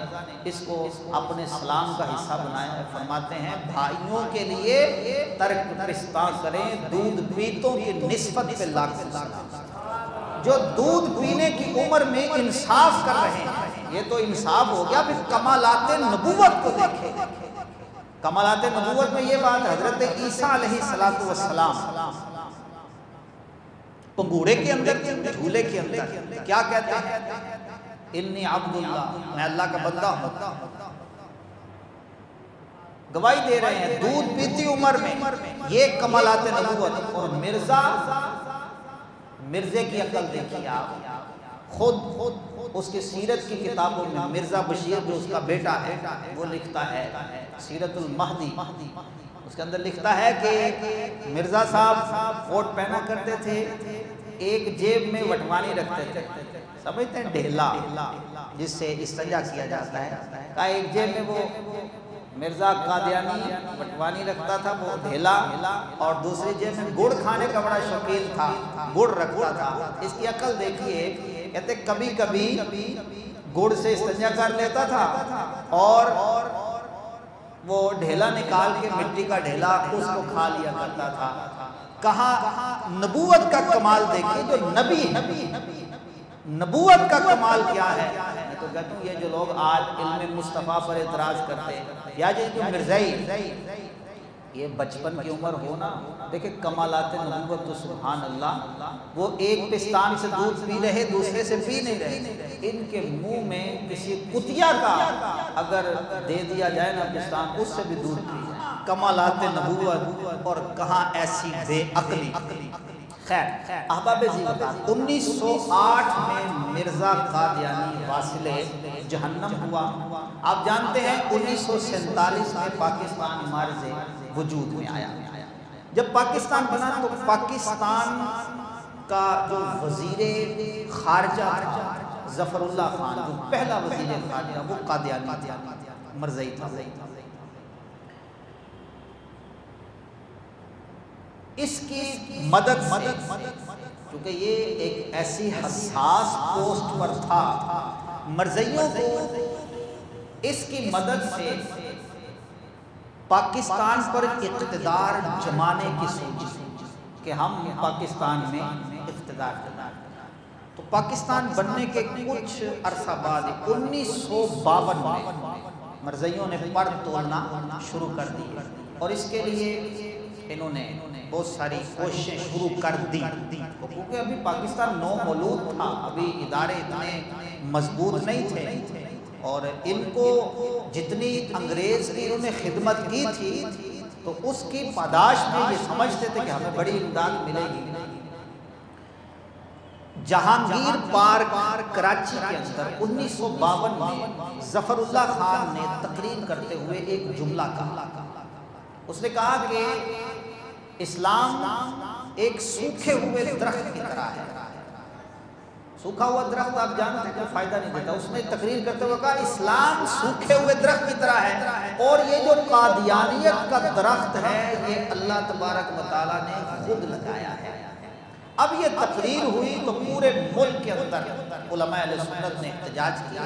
اس کو اپنے سلام کا حصہ بنایا ہے، فرماتے ہیں بھائیوں کے لیے ترک پستہ کریں، دودھ پیتوں کی نسبت پہ لاکھ سلام۔ جو دودھ پینے کی عمر میں انصاف کر رہے ہیں، یہ تو انصاف ہو گیا۔ پھر کمالات نبوت کو دیکھیں، کمالات نبوت میں یہ بات حضرت عیسیٰ علیہ السلام پنگوڑے کے اندر جھولے کے اندر کیا کہتے ہیں؟ انی عبداللہ، میں اللہ کا بندہ ہوں، گواہی دے رہے ہیں دودھ پیتی عمر میں۔ یہ کمالات نبوت۔ اور مرزے کی عقل دیکھیے آپ، خود اس کی سیرت کی کتابوں میں مرزا بشیر جو اس کا بیٹا ہے وہ لکھتا ہے سیرت المہدی، اس کے اندر لکھتا ہے کہ مرزا صاحب کوٹ پہنا کرتے تھے، ایک جیب میں وٹوانی رکھتے تھے، سمجھتے ہیں ڈھیلا جس سے استنجا کیا جاتا ہے، کہا ایک جیب میں وہ مرزا قادیانی وٹوانی رکھتا تھا وہ ڈھیلا، اور دوسری جیب میں گڑ کھانے کا بڑا شوقین تھا، گڑ رکھتا تھا۔ اس کی عقل دیکھیے، کہتے کبھی کبھی گڑ سے استنجا کر لیتا تھا، اور وہ ڈھیلا نکال کے مٹی کا ڈھیلا اس کو کھا لیا کرتا تھا۔ کہاں نبوت کا کمال دیکھیے، جو نبی ہے، نبوت کا کمال کیا ہے؟ میں تو کہتا ہوں یہ جو لوگ آج علم مصطفیٰ پر اعتراض کرتے ہیں، یا جو مرزائی، یہ بچپن کی عمر ہونا، دیکھیں کمالات نبوت تو سبحان اللہ، وہ ایک پستان سے دودھ پی رہے دوسرے سے پی نہیں رہے، ان کے منہ میں کسی کتیا کا اگر دے دیا جائے نا پستان، اس سے بھی دودھ پی جائے۔ کمالات نبوت، اور کہاں ایسی بے عقلی۔ خیر احباب زیوتان، 1908 میں مرزا قادیانی واصل جہنم ہوا۔ آپ جانتے ہیں 1947 میں پاکستان مارز وجود میں آیا۔ جب پاکستان بنا تو پاکستان کا جو وزیر خارجہ تھا ظفر اللہ خان، جو پہلا وزیر خارجہ، وہ قادیانی تھا، مرزائی تھا۔ اس کی مدد کیونکہ یہ ایک ایسی حساس پوسٹ پر تھا، مرزائیوں کو اس کی مدد سے پاکستان پر اقتدار جمانے کی سوچ کہ ہم پاکستان میں اقتدار جمائیں. تو پاکستان بننے کے کچھ عرصہ بعد 1952 میں مرزائیوں نے پڑ تولنا شروع کر دی اور اس کے لیے انہوں نے بہت ساری کوششیں شروع کر دی کیونکہ ابھی پاکستان نو مولود تھا، ابھی ادارے اتنے مضبوط نہیں تھے اور ان کو جتنی انگریز کی انہوں نے خدمت کی تھی تو اس کی پاداش میں یہ سمجھتے تھے کہ ہمیں بڑی امداد ملے گی. جہانگیر پارک کراچی کے اندر 1952 میں ظفر اللہ خان نے تقریر کرتے ہوئے ایک جملہ کہا. اس نے کہا کہ اسلام ایک سوکھے ہوئے درخت کی طرح ہے. سوکھا ہوا درخت آپ جانتے ہیں کوئی فائدہ نہیں دیتا. اس نے تقریر کرتے ہوئے کہا اسلام سوکھے ہوئے درخت کی طرح ہے اور یہ جو قادیانیت کا درخت ہے یہ اللہ تبارک و تعالیٰ نے خود لگایا ہے. اب یہ تقریر ہوئی تو پورے ملک کے اندر علماء اہل سنت نے احتجاج کیا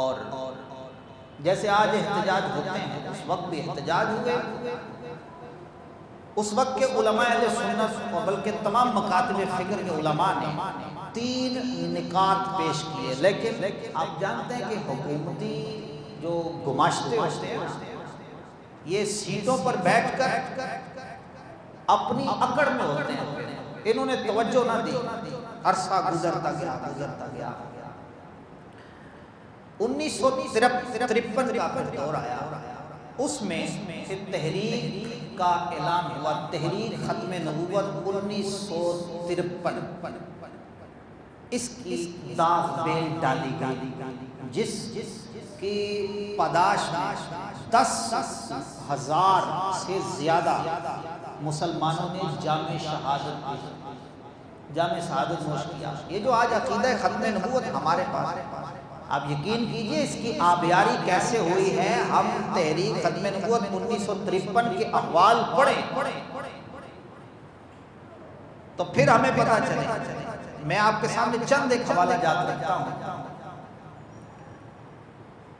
اور جیسے آج احتجاج ہوتے ہیں اس وقت بھی احتجاج ہوئے. اس وقت کے علماء اہل سنت اور بلکہ تمام مکاتب فکر کے علماء نے 3 نکات پیش کیے. لیکن آپ جانتے ہیں کہ حکومتی جو گماشتے ہوتے ہیں یہ سیٹوں پر بیٹھ کر اپنی اکڑ میں ہوتے ہیں. انہوں نے توجہ نہ دی. عرصہ گزرتا گیا 1953 کا پھر دور آیا. اس میں تحریک کا اعلان ہوا. تحریک ختم نبوت 1953 اس کی داغ بیل ڈالی گئی جس کی پاداش میں 10,000 سے زیادہ مسلمانوں نے جامع شہادت نوش کیا. یہ جو آج عقیدہ ختم نبوت ہمارے پاس آپ یقین کیجئے اس کی آبیاری کیسے ہوئی ہے. ہم تحریک ختم نبوت 1953 کے احوال پڑھیں تو پھر ہمیں پتہ چلے. میں آپ کے سامنے چند ایک حوالہ جات رکھتا ہوں.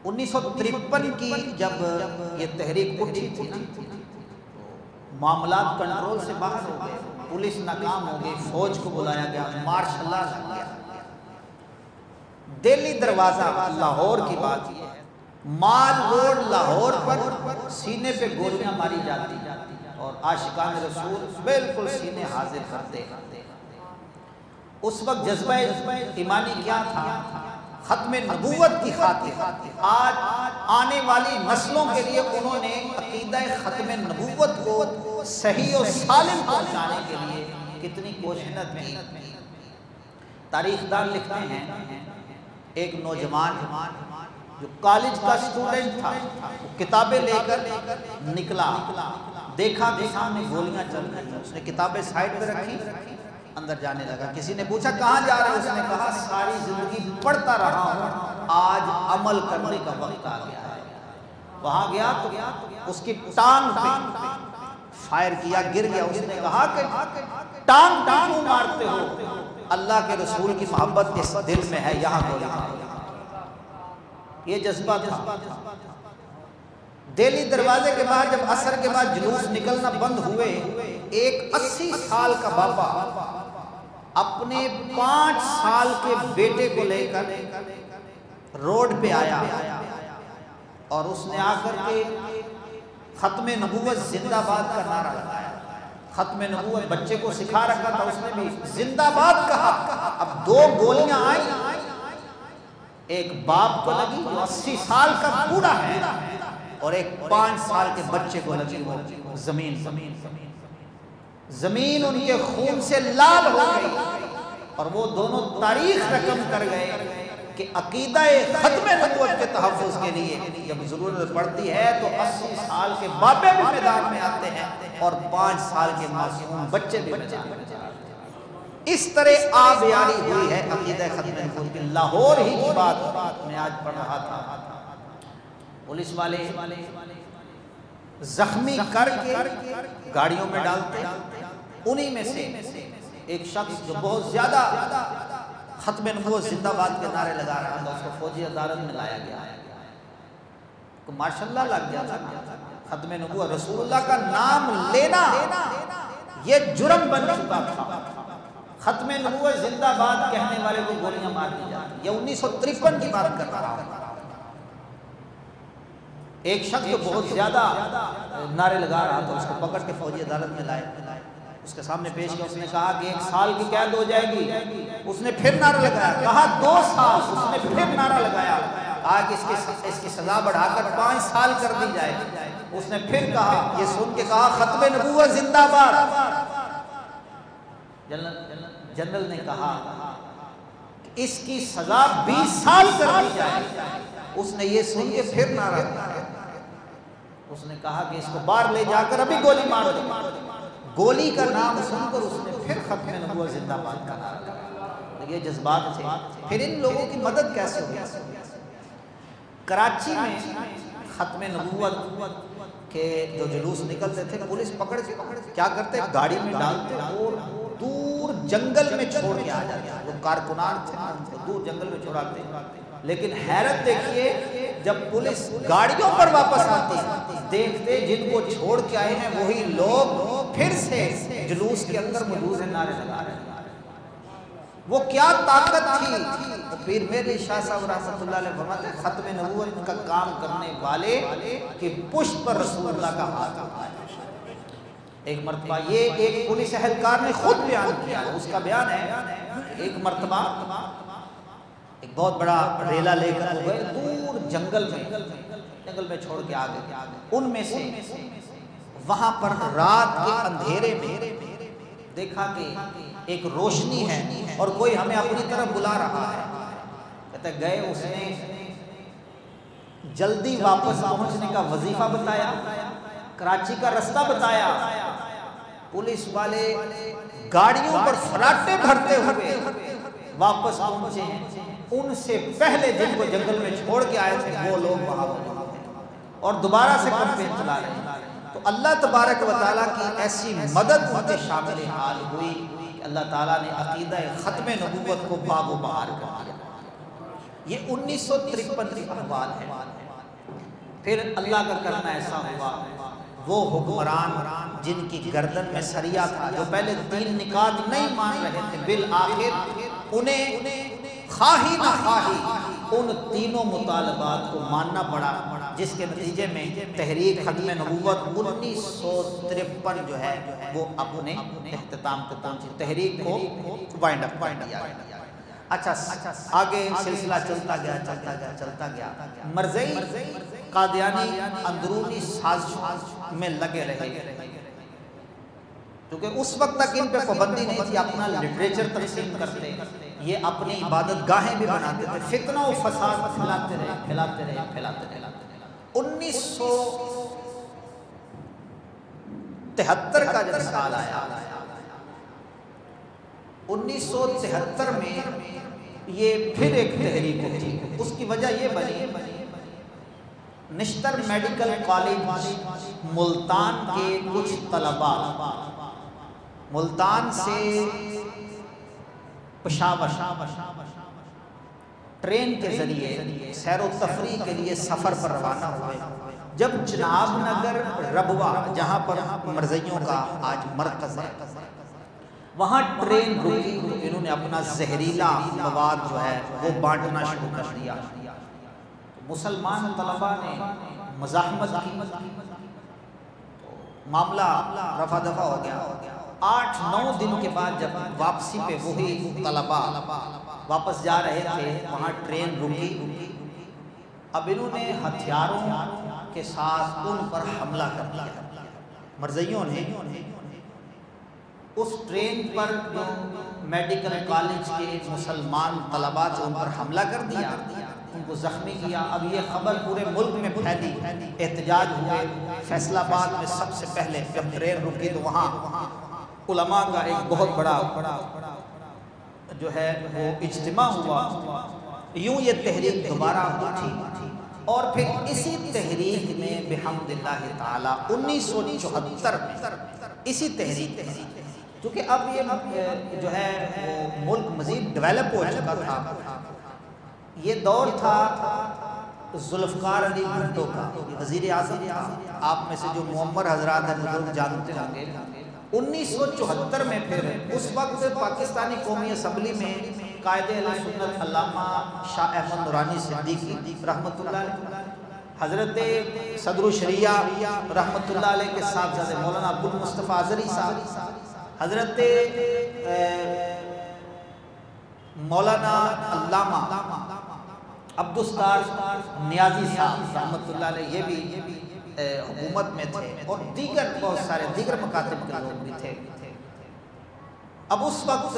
1953 کی جب یہ تحریک اٹھی تھی معاملات کنٹرول سے باہر ہو گئے. پولیس ناکام ہو گئی، فوج کو بلایا گیا، مارشل لا لگ گیا. دہلی دروازہ لاہور کی بات یہ ہے، مال روڈ لاہور پر سینے پہ گولیاں ماری جاتی اور عاشقان رسول بالکل سینے حاضر کرتے. اس وقت جذبہ ایمانی کیا تھا؟ ختم نبوت کی خاطر آج آنے والی نسلوں کے لیے انہوں نے عقیدہ ختم نبوت کو صحیح و سالم پہنچانے کے لیے کتنی کوششیں کی. تاریخ دان لکھتے ہیں ایک نوجوان جو کالج کا اسٹوڈنٹ تھا کتابیں لے کر نکلا، دیکھا کہ سامنے گولیاں چل رہی ہیں. اس نے کتابیں سائیڈ پہ رکھی، اندر جانے لگا. کسی نے پوچھا کہاں جا رہا ہے؟ اس نے کہا ساری زندگی پڑھتا رہا ہوں، آج عمل کرنے کا وقت آ گیا ہے. وہاں گیا تو اس کی ٹانگ پہ فائر کیا، گر گیا. اس نے کہا کہ ٹانگ کیوں مارتے ہو؟ اللہ کے رسول کی محبت اس دل میں ہے، یہاں گولی مارو. یہ جذبہ تھا. دہلی دروازے کے بعد جب عصر کے بعد جلوس نکلنا بند ہوئے، ایک 80 سال کا بابا اپنے 5 سال کے بیٹے کو لے کر روڈ پہ آیا اور اس نے آ کر کے ختم نبوت زندہ باد کا نعرہ لگایا. ختم نبوت بچے کو سکھا رکھا تھا، اس نے بھی زندہ باد کہا. اب 2 گولیاں آئیں، ایک باپ کو لگی جو 80 سال کا بوڑھا ہے اور ایک 5 سال کے بچے کو لگی وہ زمین ان کے خون سے لال ہو گئی. اور وہ دونوں تاریخ رقم کر گئے کہ عقیدہ ختم نبوت کے تحفظ کے لیے جب ضرورت پڑتی ہے تو 80 سال کے بابے بھی میدان میں آتے ہیں اور 5 سال کے معصوم بچے بھی میدان میں آتے ہیں. اس طرح آبیاری ہوئی ہے عقیدہ ختم نبوت کی. لاہور ہی کی بات میں آج پڑھ رہا تھا. پولیس والے زخمی کر کے گاڑیوں میں ڈالتے، انہی میں سے ایک شخص جو بہت زیادہ ختم نبوت زندہ باد کے نعرے لگا رہا تھا اس کو فوجی عدالت میں لایا گیا. کو ماشاءاللہ لگ جاتا ختم نبوت رسول اللہ کا نام لینا یہ جرم بن چکا تھا. ختم نبوت زندہ باد کہنے والے کو گولیاں مار دی جاتی. یہ 1953 کی بات کر رہا ہوں. ایک شخص تو بہت زیادہ نعرے لگا رہا تھا، اس کو پکڑ کے فوجی عدالت میں لائے، اس کے سامنے پیش کیا. اس نے کہا کہ 1 سال کی قید ہو جائے گی. اس نے پھر نعرہ لگایا. کہا 2 سال. اس نے پھر نعرہ لگایا. کہا کہ اس کی سزا بڑھا کر 5 سال کر دی جائے. اس نے پھر کہا، یہ سن کے کہا ختم نبوت زندہ باد. جنرل نے کہا کہ اس کی سزا 20 سال کر دی جائے. اس نے یہ سن کے پھر نعرہ لگایا. اس نے کہا کہ اس کو باہر لے جا کر ابھی گولی مار دو. گولی کا نام سن کر اس نے پھر ختم نبوت زندہ باد کا نعرہ لگایا. یہ جذبات تھے. پھر ان لوگوں کی مدد کیسے ہوئی؟ کراچی میں ختم نبوت کے جو جلوس نکلتے تھے، پولیس پکڑ کے کیا کرتے؟ گاڑی میں ڈالتے اور دور جنگل میں چھوڑ کے آ جاتے. جو کارکنان تھے ان کو دور جنگل میں چھوڑاتے. لیکن حیرت دیکھیے، جب پولیس گاڑیوں پر واپس آتی دیکھتے جن کو چھوڑ کے آئے ہیں وہی لوگ پھر سے جلوس کے اندر موجود ہیں، نعرے لگا رہے ہیں. وہ کیا طاقت تھی؟ تو پیر میرے شاہ صاحب رحمۃ اللہ علیہ فرماتے ہیں ختم نبوت کا کام کرنے والے کہ پشت پر رسول اللہ کا ہاتھ ہوتا ہے. ایک مرتبہ یہ ایک پولیس اہلکار نے خود بیان کیا، اس کا بیان ہے ایک مرتبہ ایک بہت بڑا ریلا لے کر وہ گئے دور جنگل میں چھوڑ کے آگے. ان میں سے وہاں پر رات کے اندھیرے میں دیکھا کہ ایک روشنی ہے اور کوئی ہمیں اپنی طرف بلا رہا ہے. کہتے گئے، اس نے جلدی واپس پہنچنے کا وظیفہ بتایا، کراچی کا رستہ بتایا. پولیس والے گاڑیوں پر فراٹے بھرتے ہوئے واپس پہنچے ہیں. ان سے پہلے جن کو جنگل میں چھوڑ کے آئے تھے وہ لوگ وہاں اور دوبارہ سے کمپین چلا رہے ہیں. تو اللہ تبارک و تعالیٰ کی ایسی مدد ان کے شامل حال ہوئی کہ اللہ تعالیٰ نے عقیدہ ختم نبوت کو باغ و بہار کر دیا. یہ 1953 کی احوال ہے. پھر اللہ کا کرنا ایسا ہوا، وہ حکمران جن کی گردن میں سریا تھا، جو پہلے 3 نکات نہیں مان رہے تھے، بالآخر انہیں خواہی نہ خواہی ان تینوں مطالبات کو ماننا پڑا، جس کے نتیجے میں تحریک ختم نبوت 1953 جو ہے وہ اپنے اختتام کو پہنچی. تحریک کو وائنڈ اپ کیا. اچھا آگے سلسلہ چلتا گیا. مرزائی قادیانی اندرونی سازش میں لگے رہے، کیونکہ اس وقت تک ان پہ پابندی نہیں تھی. اپنا لٹریچر تقسیم کرتے، یہ اپنی عبادت گاہیں بھی بناتے تھے، فتنہ و فساد پھیلاتے رہے. 1973 کا جب سال آیا، 1973 میں یہ پھر ایک تحریک اٹھی. اس کی وجہ یہ بنی، نشتر میڈیکل کالج ملتان کے کچھ طلباء ملتان سے پشاور ٹرین کے ذریعے سیر و تفریح کے لیے سفر پر روانہ ہوئے. جب چناب نگر ربوہ، جہاں پر مرزائیوں کا آج مرکز ہے، وہاں ٹرین رکی، انہوں نے اپنا زہریلا مواد جو ہے وہ بانٹنا شروع کر دیا. مسلمان طلباء نے مزاحمت کی، معاملہ رفع دفع ہو گیا. 8-9 دن کے بعد جب واپسی پہ وہی طلباء واپس جا رہے تھے، وہاں ٹرین رکی. اب انہوں نے ہتھیاروں کے ساتھ ان پر حملہ کر دیا. مرزائیوں نے اس ٹرین پر جو میڈیکل کالج کے مسلمان طلباء تھے ان پر حملہ کر دیا، ان کو زخمی کیا. اب یہ خبر پورے ملک میں پھیلی، احتجاج ہوئے. فیصل آباد میں سب سے پہلے جب ٹرین رکی تو وہاں علماء کا ایک بہت بڑا جو ہے وہ اجتماع ہوا. یوں یہ تحریک دوبارہ اٹھی اور پھر اسی تحریک نے بحمد اللہ تعالی 1974 میں اسی تحریک کیونکہ اب یہ جو ہے وہ ملک مزید ڈیولپ ہو چکا تھا. یہ دور تھا ذوالفقار علی بھٹو کا وزیر اعظم تھا. آپ میں سے جو معمر حضرات ہیں بزرگ جانتے ہوں گے. 1974 میں پھر اس وقت پاکستانی قومی اسمبلی میں قائد اہل سنت علامہ شاہ احمد نورانی صدیقی رحمۃ اللہ علیہ، حضرت صدر الشریعہ رحمۃ اللہ علیہ کے صاحبزادے مولانا عبد المصطفیٰ اظہری صاحب، حضرت مولانا علامہ عبدالستار نیازی صاحب رحمۃ اللہ علیہ، یہ بھی حکومت میں تھے، اور دیگر بہت سارے دیگر مکاتب کے لوگ بھی تھے. اب اس وقت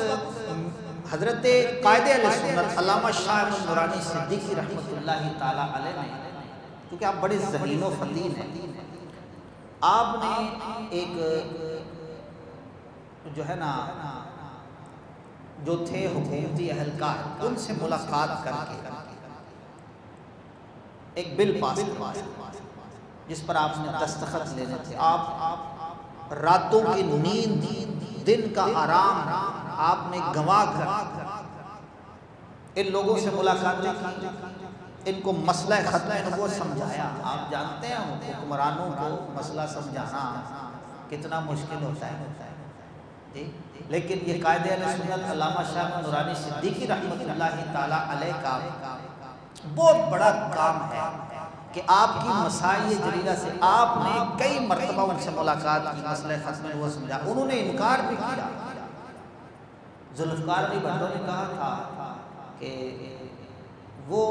حضرت قائد اہل سنت علامہ شاہ احمد نورانی صدیقی رحمۃ اللہ تعالی علیہ نے، کیونکہ آپ بڑے ذہین و فطین ہیں، آپ نے ایک جو ہے نا جو تھے حکومتی اہلکار، ان سے ملاقات کر کے ایک بل پاس کروایا جس پر آپ نے دستخط لینے تھے. آپ راتوں کی نیند، دن کا آرام آپ نے گنوا کر ان لوگوں سے ملاقاتیں کی، ان کو مسئلہ ختم نبوت سمجھایا. آپ جانتے ہیں حکمرانوں کو مسئلہ سمجھانا کتنا مشکل ہوتا ہے، لیکن یہ قائد اہل سنت علامہ شاہ نورانی صدیقی رحمۃ اللہ تعالی علیہ کا بہت بڑا کام ہے کہ آپ کی مسائل جلیلہ سے آپ نے کئی مرتبہ ان سے ملاقات کی، مسئلہ ختم نبوت سمجھا. انہوں نے انکار بھی کیا. ذوالفقار علی بھٹو نے کہا تھا کہ وہ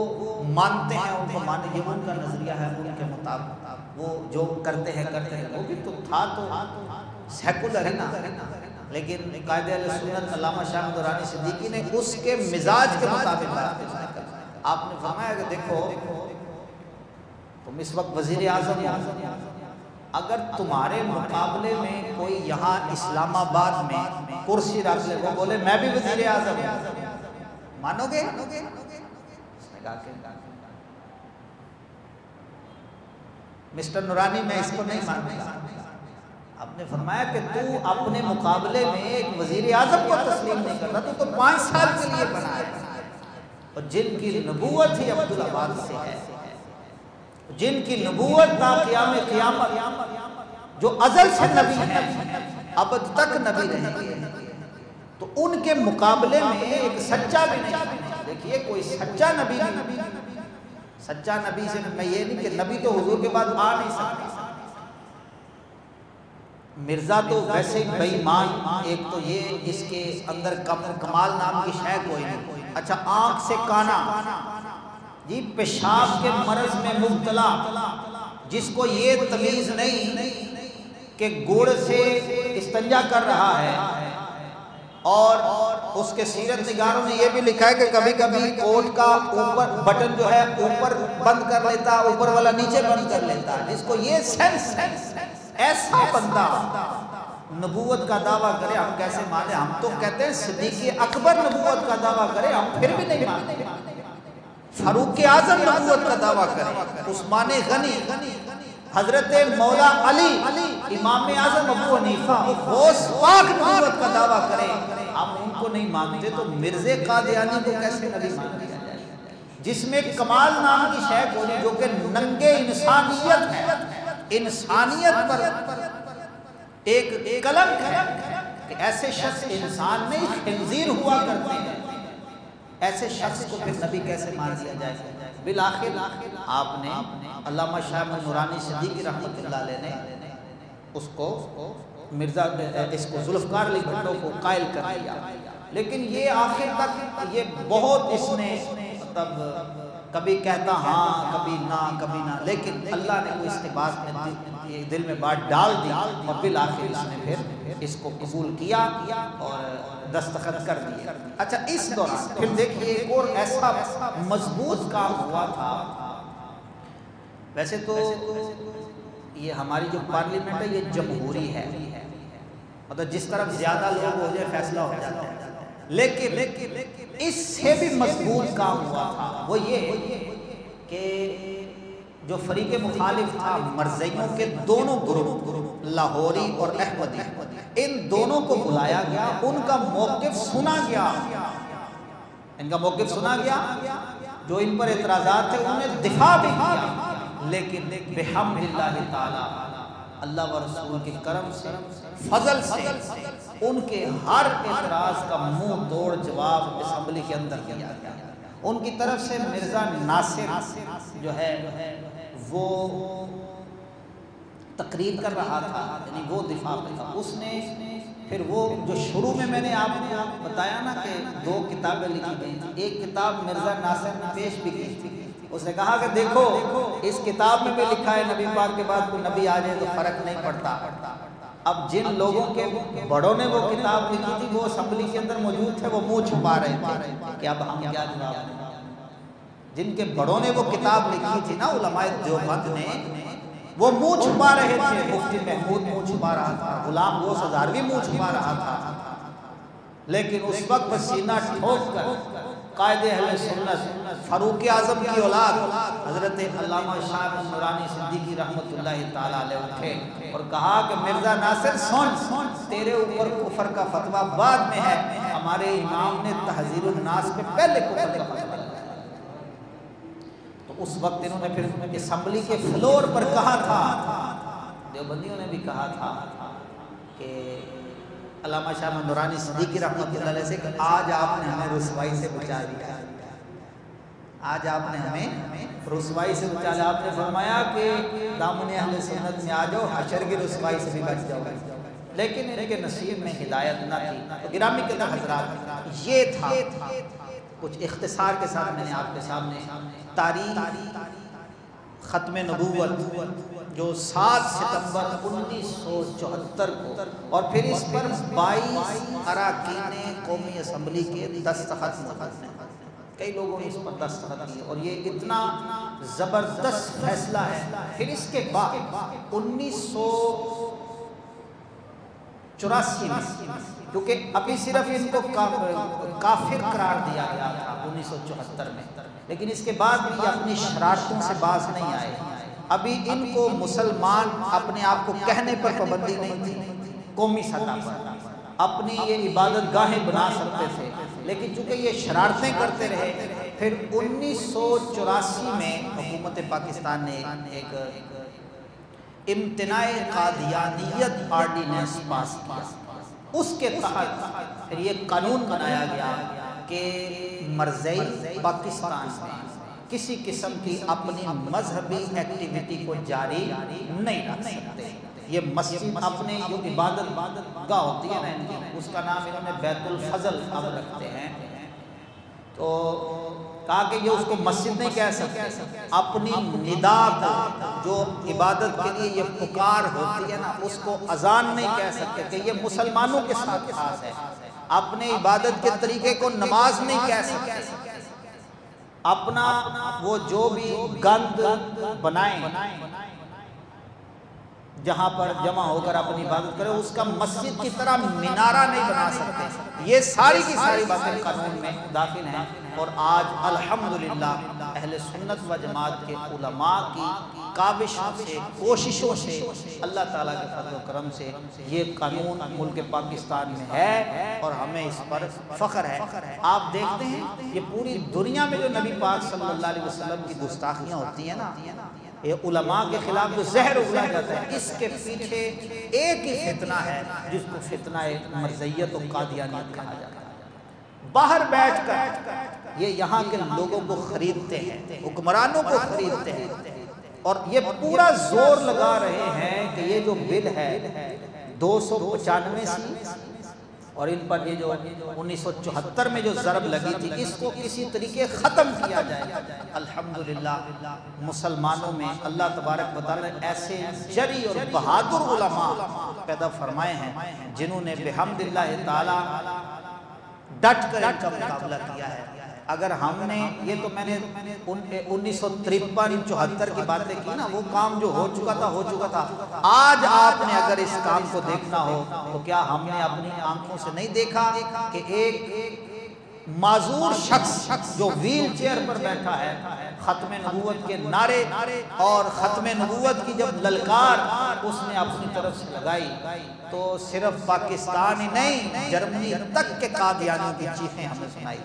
مانتے ہیں، ان کو مانتے، یہ ان کا نظریہ ہے، ان کے مطابق وہ جو کرتے ہیں. وہ بھی تو تھا تو سیکولر ہے نا، لیکن قائد اہل سنت علامہ شاہ نورانی صدیقی نے اس کے مزاج کے مطابق بات. آپ نے فرمایا کہ دیکھو تم اس وقت وزیر اعظم ہو، اگر تمہارے مقابلے میں کوئی یہاں اسلام آباد میں کرسی رکھ لے، وہ بولے میں بھی وزیر اعظم ہوں، مانو گے؟ اس نے کہا کہ مسٹر نورانی میں اس کو نہیں مانتا. آپ نے فرمایا کہ تو اپنے مقابلے میں ایک وزیر اعظم کو تسلیم نہیں کرتا، تو 5 سال کے لیے بنا ہے، اور جن کی نبوت ہی عبدالآباد سے ہے، جن کی نبوت تا قیام قیامت، جو ازل سے نبی ہیں، ابد تک نبی رہیں گے، تو ان کے مقابلے میں ایک سچا بھی نہیں. دیکھیے کوئی سچا نبی نہیں، سچا نبی سے میں یہ نہیں کہ نبی تو حضور کے بعد آ نہیں سکتا. مرزا تو ویسے بے ایمان، ایک تو یہ اس کے اندر کمال نام کی شے کوئی نہیں. اچھا آنکھ سے کانا، جی پیشاب کے مرض میں مبتلا، جس کو یہ تمیز نہیں کہ گڑ سے استنجا کر رہا ہے، اور اس کے سیرت نگاروں نے یہ بھی لکھا ہے کہ کبھی کبھی کوٹ کا اوپر بٹن جو ہے اوپر بند کر لیتا، اوپر والا نیچے بند کر لیتا، جس کو یہ سینس ہے. ایسا بندہ نبوت کا دعویٰ کرے، ہم کیسے مانے؟ ہم تو کہتے ہیں صدیق اکبر نبوت کا دعویٰ کرے، ہم پھر بھی نہیں مانتے. فاروق اعظم نبوت کا دعویٰ کرے، عثمان غنی، حضرت مولا علی، امام اعظم ابو حنیفہ، غوث پاک نبوت کا دعویٰ کرے، ہم ان کو نہیں مانتے، تو مرزا قادیانی کو کیسے نبی مان لیا جائے؟ جس میں کمال نام کی شے بولی، جو کہ ننگے انسانیت ہے، انسانیت پر ایک کلنک ہے کہ ایسے شخص انسان نہیں خنزیر ہوا کرتے ہیں، ایسے شخص کو پھر نبی کیسے مان لیا جائے؟ بالآخر آپ نے علامہ شاہ نورانی صدیقی رحمۃ اللہ علیہ نے اس کو مرزا اس کو ذوالفقار علی بھٹو کو قائل کر دیا. لیکن یہ آخر تک یہ بہت اس نے مطلب کبھی کہتا ہاں کبھی نہ، لیکن اللہ نے اس کے بعد میں دل میں بات ڈال دی، اور بالآخر اس نے پھر اس کو قبول کیا اور دستخط کر دیا. اچھا اس دوران پھر دیکھیے ایک اور ایسا مضبوط کام ہوا تھا. ویسے تو یہ ہماری جو پارلیمنٹ ہے یہ جمہوری ہے، مطلب جس طرف زیادہ لوگ ہو جائے فیصلہ ہو جاتا ہے، لیکن اس سے بھی مضبوط کام ہوا تھا. وہ یہ کہ جو فریق مخالف تھا، مرزائیوں کے دونوں گروپ لاہوری اور احمدی، ان دونوں کو بلایا گیا، ان کا موقف سنا گیا، جو ان پر اعتراضات تھے انہیں دفاع بھی کیا، لیکن بحمد اللہ تعالی اللہ و رسول کے کرم سے فضل سے ان کے ہر اعتراض کا منہ توڑ جواب اسمبلی کے اندر دیا گیا۔ ان کی طرف سے مرزا ناصر جو ہے وہ تقریر کر رہا تھا، یعنی وہ دفاع پہ تھا۔ اس نے پھر وہ جو شروع میں نے آپ کو بتایا نا کہ 2 کتابیں لکھی گئی تھی، ایک کتاب مرزا ناصر نے پیش بھی کی تھی۔ اس نے کہا کہ دیکھو اس کتاب میں بھی لکھا ہے نبی پاک کے بعد کوئی نبی آ جائے تو فرق نہیں پڑتا۔ اب جن لوگوں کے بڑوں نے وہ کتاب لکھی تھی وہ اسمبلی کے اندر موجود تھے، وہ منہ چھپا رہے تھے کہ اب ہم کیا جواب دیں۔ جن کے بڑوں نے وہ کتاب لکھی تھی نا علماء دیوبند نے، وہ منہ چھپا رہے تھے۔ مفتی محمود منہ چھپا رہا تھا، غلام غوث ہزاروی منہ چھپا رہا تھا، لیکن اس وقت سینہ ٹھوک کر قائد اہل سنت فاروق اعظم کی اولاد حضرت علامہ شاہ نورانی صدیقی رحمۃ اللہ تعالی علیہ اٹھے اور کہا کہ مرزا ناصر سن، تیرے اوپر کفر کا فتویٰ بعد میں ہے، ہمارے امام نے تحذیر الناس پہ پہلے کفر کا فتویٰ دیا۔ تو اس وقت انہوں نے پھر اسمبلی کے فلور پر کہا تھا، دیوبندیوں نے بھی کہا تھا کہ علامہ شاہ نورانی صدیقی رحمۃ اللہ علیہ سے کہ آج آپ نے ہمیں رسوائی سے بچا دیا، آج آپ نے ہمیں رسوائی سے بچا لیا۔ آپ نے فرمایا کہ دامن اہل سنت میں آ جاؤ، حشر کی رسوائی سے بھی بچ جاؤ، لیکن ان کے نصیب میں ہدایت نہ تھی۔ تو گرامی کے حضرات، یہ تھا کچھ اختصار کے ساتھ میں نے آپ کے سامنے تاریخ ختم نبوت جو 7 ستمبر 1974 کو، اور پھر اس پر 22 اراکین قومی اسمبلی کے دستخط مقدم ہیں۔ کئی لوگوں نے اس پر دستخط کیے اور یہ اتنا زبردست فیصلہ ہے۔ پھر اس کے بعد 1984 میں، کیونکہ ابھی صرف ان کو کافر قرار دیا گیا تھا 1974 میں، لیکن اس کے بعد بھی یہ اپنی شرارتوں سے باز نہیں آئے۔ ابھی ان کو مسلمان اپنے آپ کو کہنے پر پابندی نہیں تھی، قومی سطح پر اپنی یہ عبادت گاہیں بنا سکتے تھے، لیکن چونکہ یہ شرارتیں کرتے رہے، پھر 1984 میں حکومت پاکستان نے ایک امتناع قادیانیت آرڈیننس پاس کیا۔ اس کے تحت پھر یہ قانون بنایا گیا کہ مرزئی پاکستان میں کسی قسم کی اپنی مذہبی ایکٹیویٹی کو جاری نہیں رکھ سکتے۔ یہ مسجد اپنے جو عبادت گاہ ہوتی ہے نا، اس کا نام انہوں نے بیت الفضل اب رکھتے ہیں، تو کہا کہ یہ اس کو مسجد نہیں کہہ سکتے، اپنی ندا کو جو عبادت کے لیے یہ پکار ہوتی ہے نا، اس کو اذان نہیں کہہ سکتے کہ یہ مسلمانوں کے ساتھ خاص ہے۔ اپنے عبادت کے طریقے کو نماز نہیں کہہ سکتے، اپنا وہ جو بھی گند بنائیں جہاں پر جمع ہو کر اپنی عبادت کرے، اس کا مسجد کی طرح مینارہ نہیں بنا سکتے۔ یہ ساری کی ساری باتیں قانون میں داخل ہیں، اور آج الحمدللہ اہل سنت و جماعت کے علماء کی کاوشوں سے، کوششوں سے، اللہ تعالیٰ کے فضل و کرم سے یہ قانون ملک پاکستان میں ہے اور ہمیں اس پر فخر ہے۔ آپ دیکھتے ہیں یہ پوری دنیا میں جو نبی پاک صلی اللہ علیہ وسلم کی گستاخیاں ہوتی ہیں نا، یہ علماء کے خلاف جو زہر اگلا جاتا ہے، اس کے پیچھے ایک ہی فتنہ ہے جس کو فتنہ مرزیت و قادیانیت کہا جاتا ہے۔ باہر بیٹھ کر یہ یہاں کے لوگوں کو خریدتے ہیں، حکمرانوں کو خریدتے ہیں، اور یہ پورا زور لگا رہے ہیں کہ یہ جو بل ہے 295 سی، اور ان پر یہ جو 1974 میں جو ضرب لگی تھی، اس کو کسی طریقے ختم کیا جائے۔ الحمدللہ مسلمانوں میں اللہ تبارک و تعالی نے ایسے جری اور بہادر علماء پیدا فرمائے ہیں جنہوں نے بحمدللہ تعالی ڈٹ کر ان کا مقابلہ کیا ہے۔ اگر ہم نے یہ تو میں نے 1953-74 کی باتیں کی نا، وہ کام جو ہو چکا تھا، آج آپ نے اگر اس کام کو دیکھنا ہو تو کیا ہم نے اپنی آنکھوں سے نہیں دیکھا کہ ایک معذور شخص جو ویل چیئر پر بیٹھا ہے، ختم نبوت کے نعرے اور ختم نبوت کی جب للکار اس نے اپنی طرف سے لگائی تو صرف پاکستان ہی نہیں، جرمنی تک کے قادیانیوں کی چیخیں ہمیں سنائی۔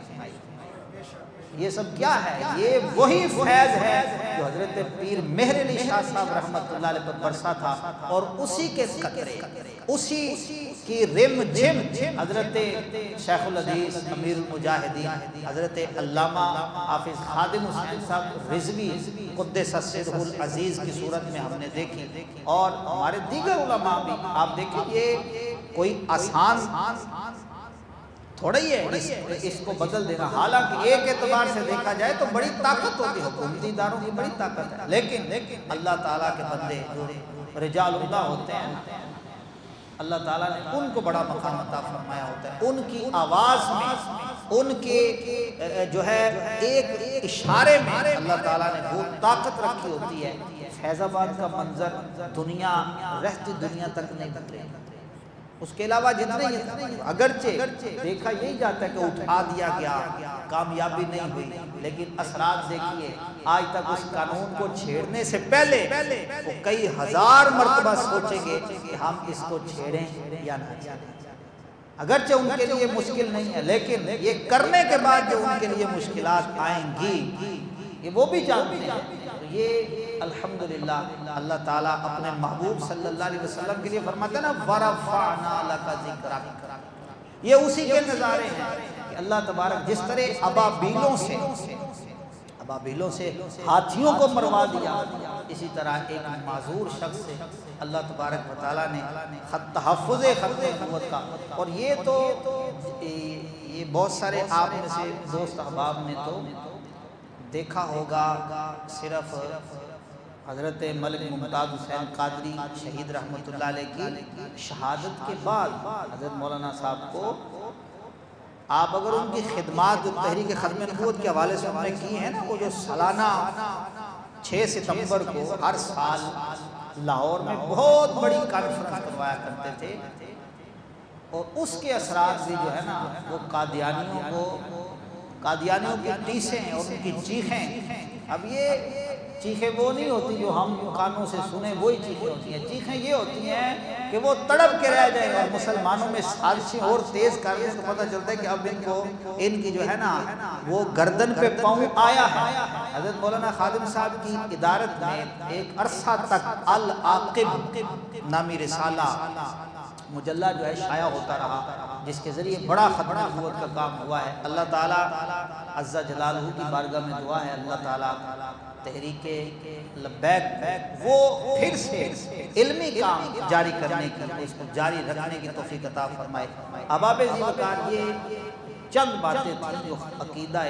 یہ سب کیا ہے؟ یہ وہی فیض ہے جو حضرت پیر مہر علی شاہ صاحب رحمت اللہ علیہ پر برسا تھا، اور اسی کے قطرے، اسی کی رم جھم حضرت شیخ الحدیث امیر المجاہدین حضرت علامہ حافظ خادم حسین صاحب رضوی قدس سرہ العزیز کی صورت میں ہم نے دیکھی، اور ہمارے دیگر علماء بھی۔ آپ دیکھیں یہ کوئی آسان تھوڑا ہی ہے اس کو بدل دینا، حالانکہ ایک اعتبار سے دیکھا جائے تو بڑی طاقت ہوتی ہے، حکومتی اداروں کی بڑی طاقت ہے، لیکن اللہ تعالیٰ کے بندے جو رجال اللہ ہوتے ہیں، اللہ تعالیٰ نے ان کو بڑا مقام عطا فرمایا ہوتا ہے، ان کی آواز میں، ان کے جو ہے ایک اشارے میں اللہ تعالیٰ نے وہ طاقت رکھی ہوتی ہے۔ فیض آباد کا منظر دنیا رہتی دنیا تک نہیں گزرے، اس کے علاوہ جتنے اگرچہ دیکھا یہی جاتا ہے کہ اٹھا دیا گیا، کامیابی نہیں ہوئی، لیکن اثرات دیکھیے آج تک اس قانون کو چھیڑنے سے پہلے وہ کئی ہزار مرتبہ سوچیں گے کہ ہم اس کو چھیڑیں یا نہ چھیڑیں۔ اگرچہ ان کے لیے مشکل نہیں ہے، لیکن یہ کرنے کے بعد جو ان کے لیے مشکلات آئیں گی یہ وہ بھی جانتے ہیں۔ یہ الحمدللہ اللہ تعالیٰ اپنے محبوب صلی اللہ علیہ وسلم کے لیے فرماتا ہے نا وَرَفَعْنَا لَكَ ذِكْرَكَ، یہ اسی کے نظارے ہیں کہ اللہ تبارک جس طرح ابابیلوں سے ہاتھیوں کو مروا دیا، اسی طرح ایک معذور شخص سے اللہ تبارک و تعالیٰ نے تحفظ ختم نبوت کا۔ اور یہ تو یہ بہت سارے آپ میں سے دوست احباب نے تو دیکھا ہوگا، صرف حضرت ملک ممتاز حسین قادری شہید رحمت اللہ علیہ کی شہادت کے بعد حضرت مولانا صاحب کو آپ اگر ان کی خدمات جو تحریک ختم نبوت کے حوالے سے ہم نے کی ہیں نا، وہ جو سالانہ 6 ستمبر کو ہر سال لاہور میں بہت بڑی کانفرنس کروایا کرتے تھے، اور اس کے اثرات بھی جو ہے نا وہ قادیانیوں کی ٹیسیں اور ان کی چیخیں، اب یہ چیخیں وہ نہیں ہوتی جو ہم کانوں سے سنیں، وہی چیخیں ہوتی ہیں۔ چیخیں یہ ہوتی ہیں کہ وہ تڑپ کے رہ جائیں اور مسلمانوں میں سازشیں اور تیز کر دیں، تو پتہ چلتا ہے کہ اب ان کی جو ہے نا وہ گردن پہ پاؤں آیا ہے۔ حضرت مولانا خادم صاحب کی ادارت میں ایک عرصہ تک العاقب نامی رسالہ مجلہ جو ہے شائع ہوتا رہا، جس کے ذریعے بڑا ختم نبوت کا کام ہوا ہے۔ اللہ تعالیٰ عز جلالہ کی بارگاہ میں دعا ہے اللہ تعالیٰ تحریک لبیک وہ پھر سے علمی کام جاری کرنے کی، اس کو جاری رکھنے کی توفیق عطا فرمائے۔ احباب ذوالفقار، یہ چند باتیں تھیں جو عقیدہ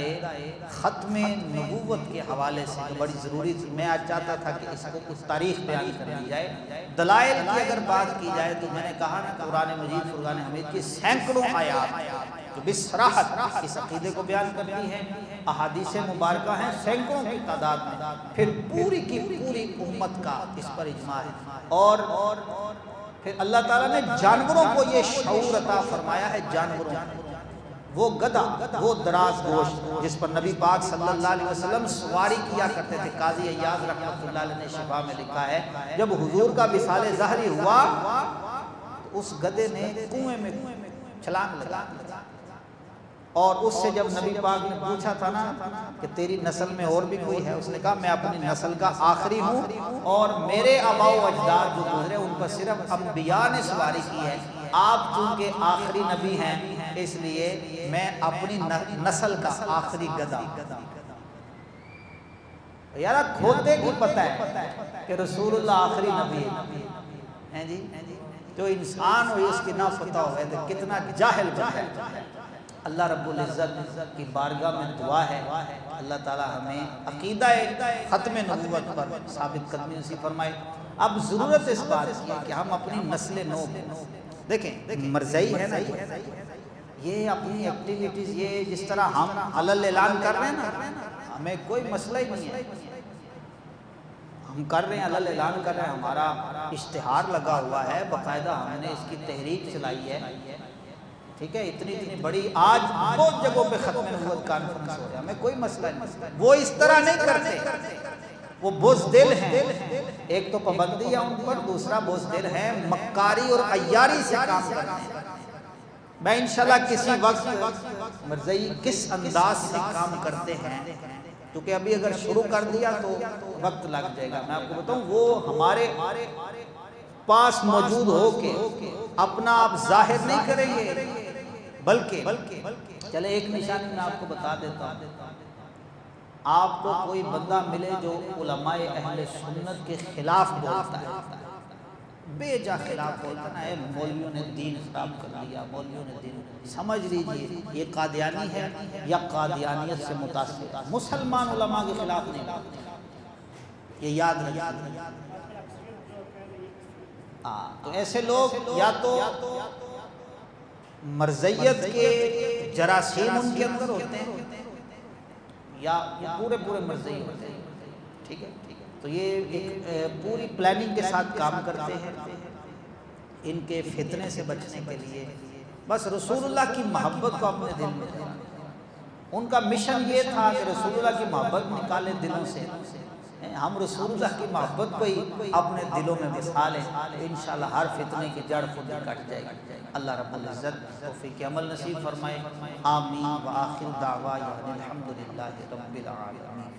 ختم نبوت کے حوالے سے جو بڑی ضروری تھی۔ میں آج چاہتا تھا کہ اس کو کچھ تاریخ بیان کر دی جائے۔ دلائل کی اگر بات کی جائے تو میں نے کہا نا قرآن مجید فرقان حمید کی سینکڑوں آیات جو بصراحت اس عقیدے کو بیان کرتی ہیں، احادیث مبارکہ ہیں سینکڑوں کی تعداد میں، پھر پوری کی پوری امت کا اس پر اجماع ہے، اور پھر اللہ تعالیٰ نے جانوروں کو یہ شعور عطا فرمایا ہے۔ جانوروں وہ گدھا، وہ دراز گوشت جس پر نبی پاک صلی اللہ علیہ وسلم سواری کیا کرتے تھے، قاضی ایاز رحمۃ اللہ علیہ نے شفا میں لکھا ہے جب حضور کا وصال ظاہری ہوا تو اس گدھے نے کنویں میں چھلانگ لگا، اور اس سے جب نبی پاک نے پوچھا تھا نا کہ تیری نسل میں اور بھی کوئی ہے، اس نے کہا میں اپنی نسل کا آخری ہوں، اور میرے آباء و اجداد جو گزرے ان پر صرف انبیاء نے سواری کی ہے، آپ چونکہ آخری نبی ہیں اس لیے میں اپنی نسل کا آخری گدھا۔ یارا کھوتے کی پتہ ہے کہ رسول اللہ آخری نبی ہے جی، جو انسان ہو اس کی نہ پتہ ہوئے تو کتنا جاہل بن ہے۔ اللہ رب العزت کی بارگاہ میں دعا ہے اللہ تعالی ہمیں عقیدہ ختم نبوت پر ثابت قدمی نصیب فرمائے۔ اب ضرورت اس بات کی ہے کہ ہم اپنی نسل نو دیکھیں، مرزائی ہے نا یہ اپنی ایکٹیویٹیز، یہ جس طرح ہم علل اعلان کر رہے ہیں نا، ہمیں کوئی مسئلہ ہی نہیں ہے، ہم کر رہے ہیں علل اعلان کر رہے ہیں، ہمارا اشتہار لگا ہوا ہے باقاعدہ، ہم نے اس کی تحریک چلائی ہے، ٹھیک ہے، اتنی بڑی آج بہت جگہوں پہ ختم نبوت کانفرنس ہو رہا ہے، ہمیں کوئی مسئلہ نہیں۔ وہ اس طرح نہیں کرتے، وہ بزدل ہیں، ایک تو پابندی ہے ان پر، دوسرا بزدل ہیں، مکاری اور عیاری سے کام کرتے ہیں۔ میں انشاءاللہ کسی وقت مرزائی کس انداز سے کام کرتے ہیں، کیونکہ ابھی اگر شروع کر دیا تو وقت لگ جائے گا. میں آپ کو بتاؤں وہ ہمارے پاس موجود ہو کے اپنا آپ ظاہر نہیں کریں گے، بلکہ چلے ایک نشانی میں آپ کو بتا دیتا ہوں. آپ کو کوئی بندہ ملے جو علماء اہل سنت کے خلاف بولتا ہے، بے جا خلاف بولتا ہے، مولویوں نے دین خراب کر دیا، مولویوں نے دین، سمجھ لیجئے یہ قادیانی ہے یا قادیانیت سے متاثر ہے، مسلمان علماء کے خلاف نہیں بولتا، یہ یاد رکھیے. تو ایسے لوگ یا تو مرزیت کے جراثیم ان کے اندر ہوتے ہیں یا پورے مرزئی ہوتے ہیں. ٹھیک ہے، تو یہ ایک پوری پلاننگ کے ساتھ کام کرتے ہیں ان کے فتنے سے بچنے کے لیے. بس رسول اللہ کی محبت کو اپنے دل میں رکھنا. ان کا مشن یہ تھا کہ رسول اللہ کی محبت نکالے دلوں سے. ہم رسول اللہ کی محبت کو ہی اپنے دلوں میں بسا لیں، انشاءاللہ ہر فتنے کی جڑ خود ہی کٹ جائے گی. اللہ رب العزت توفیق عمل نصیب فرمائے. آمین. وآخر دعوانا الحمدللہ رب العالمین.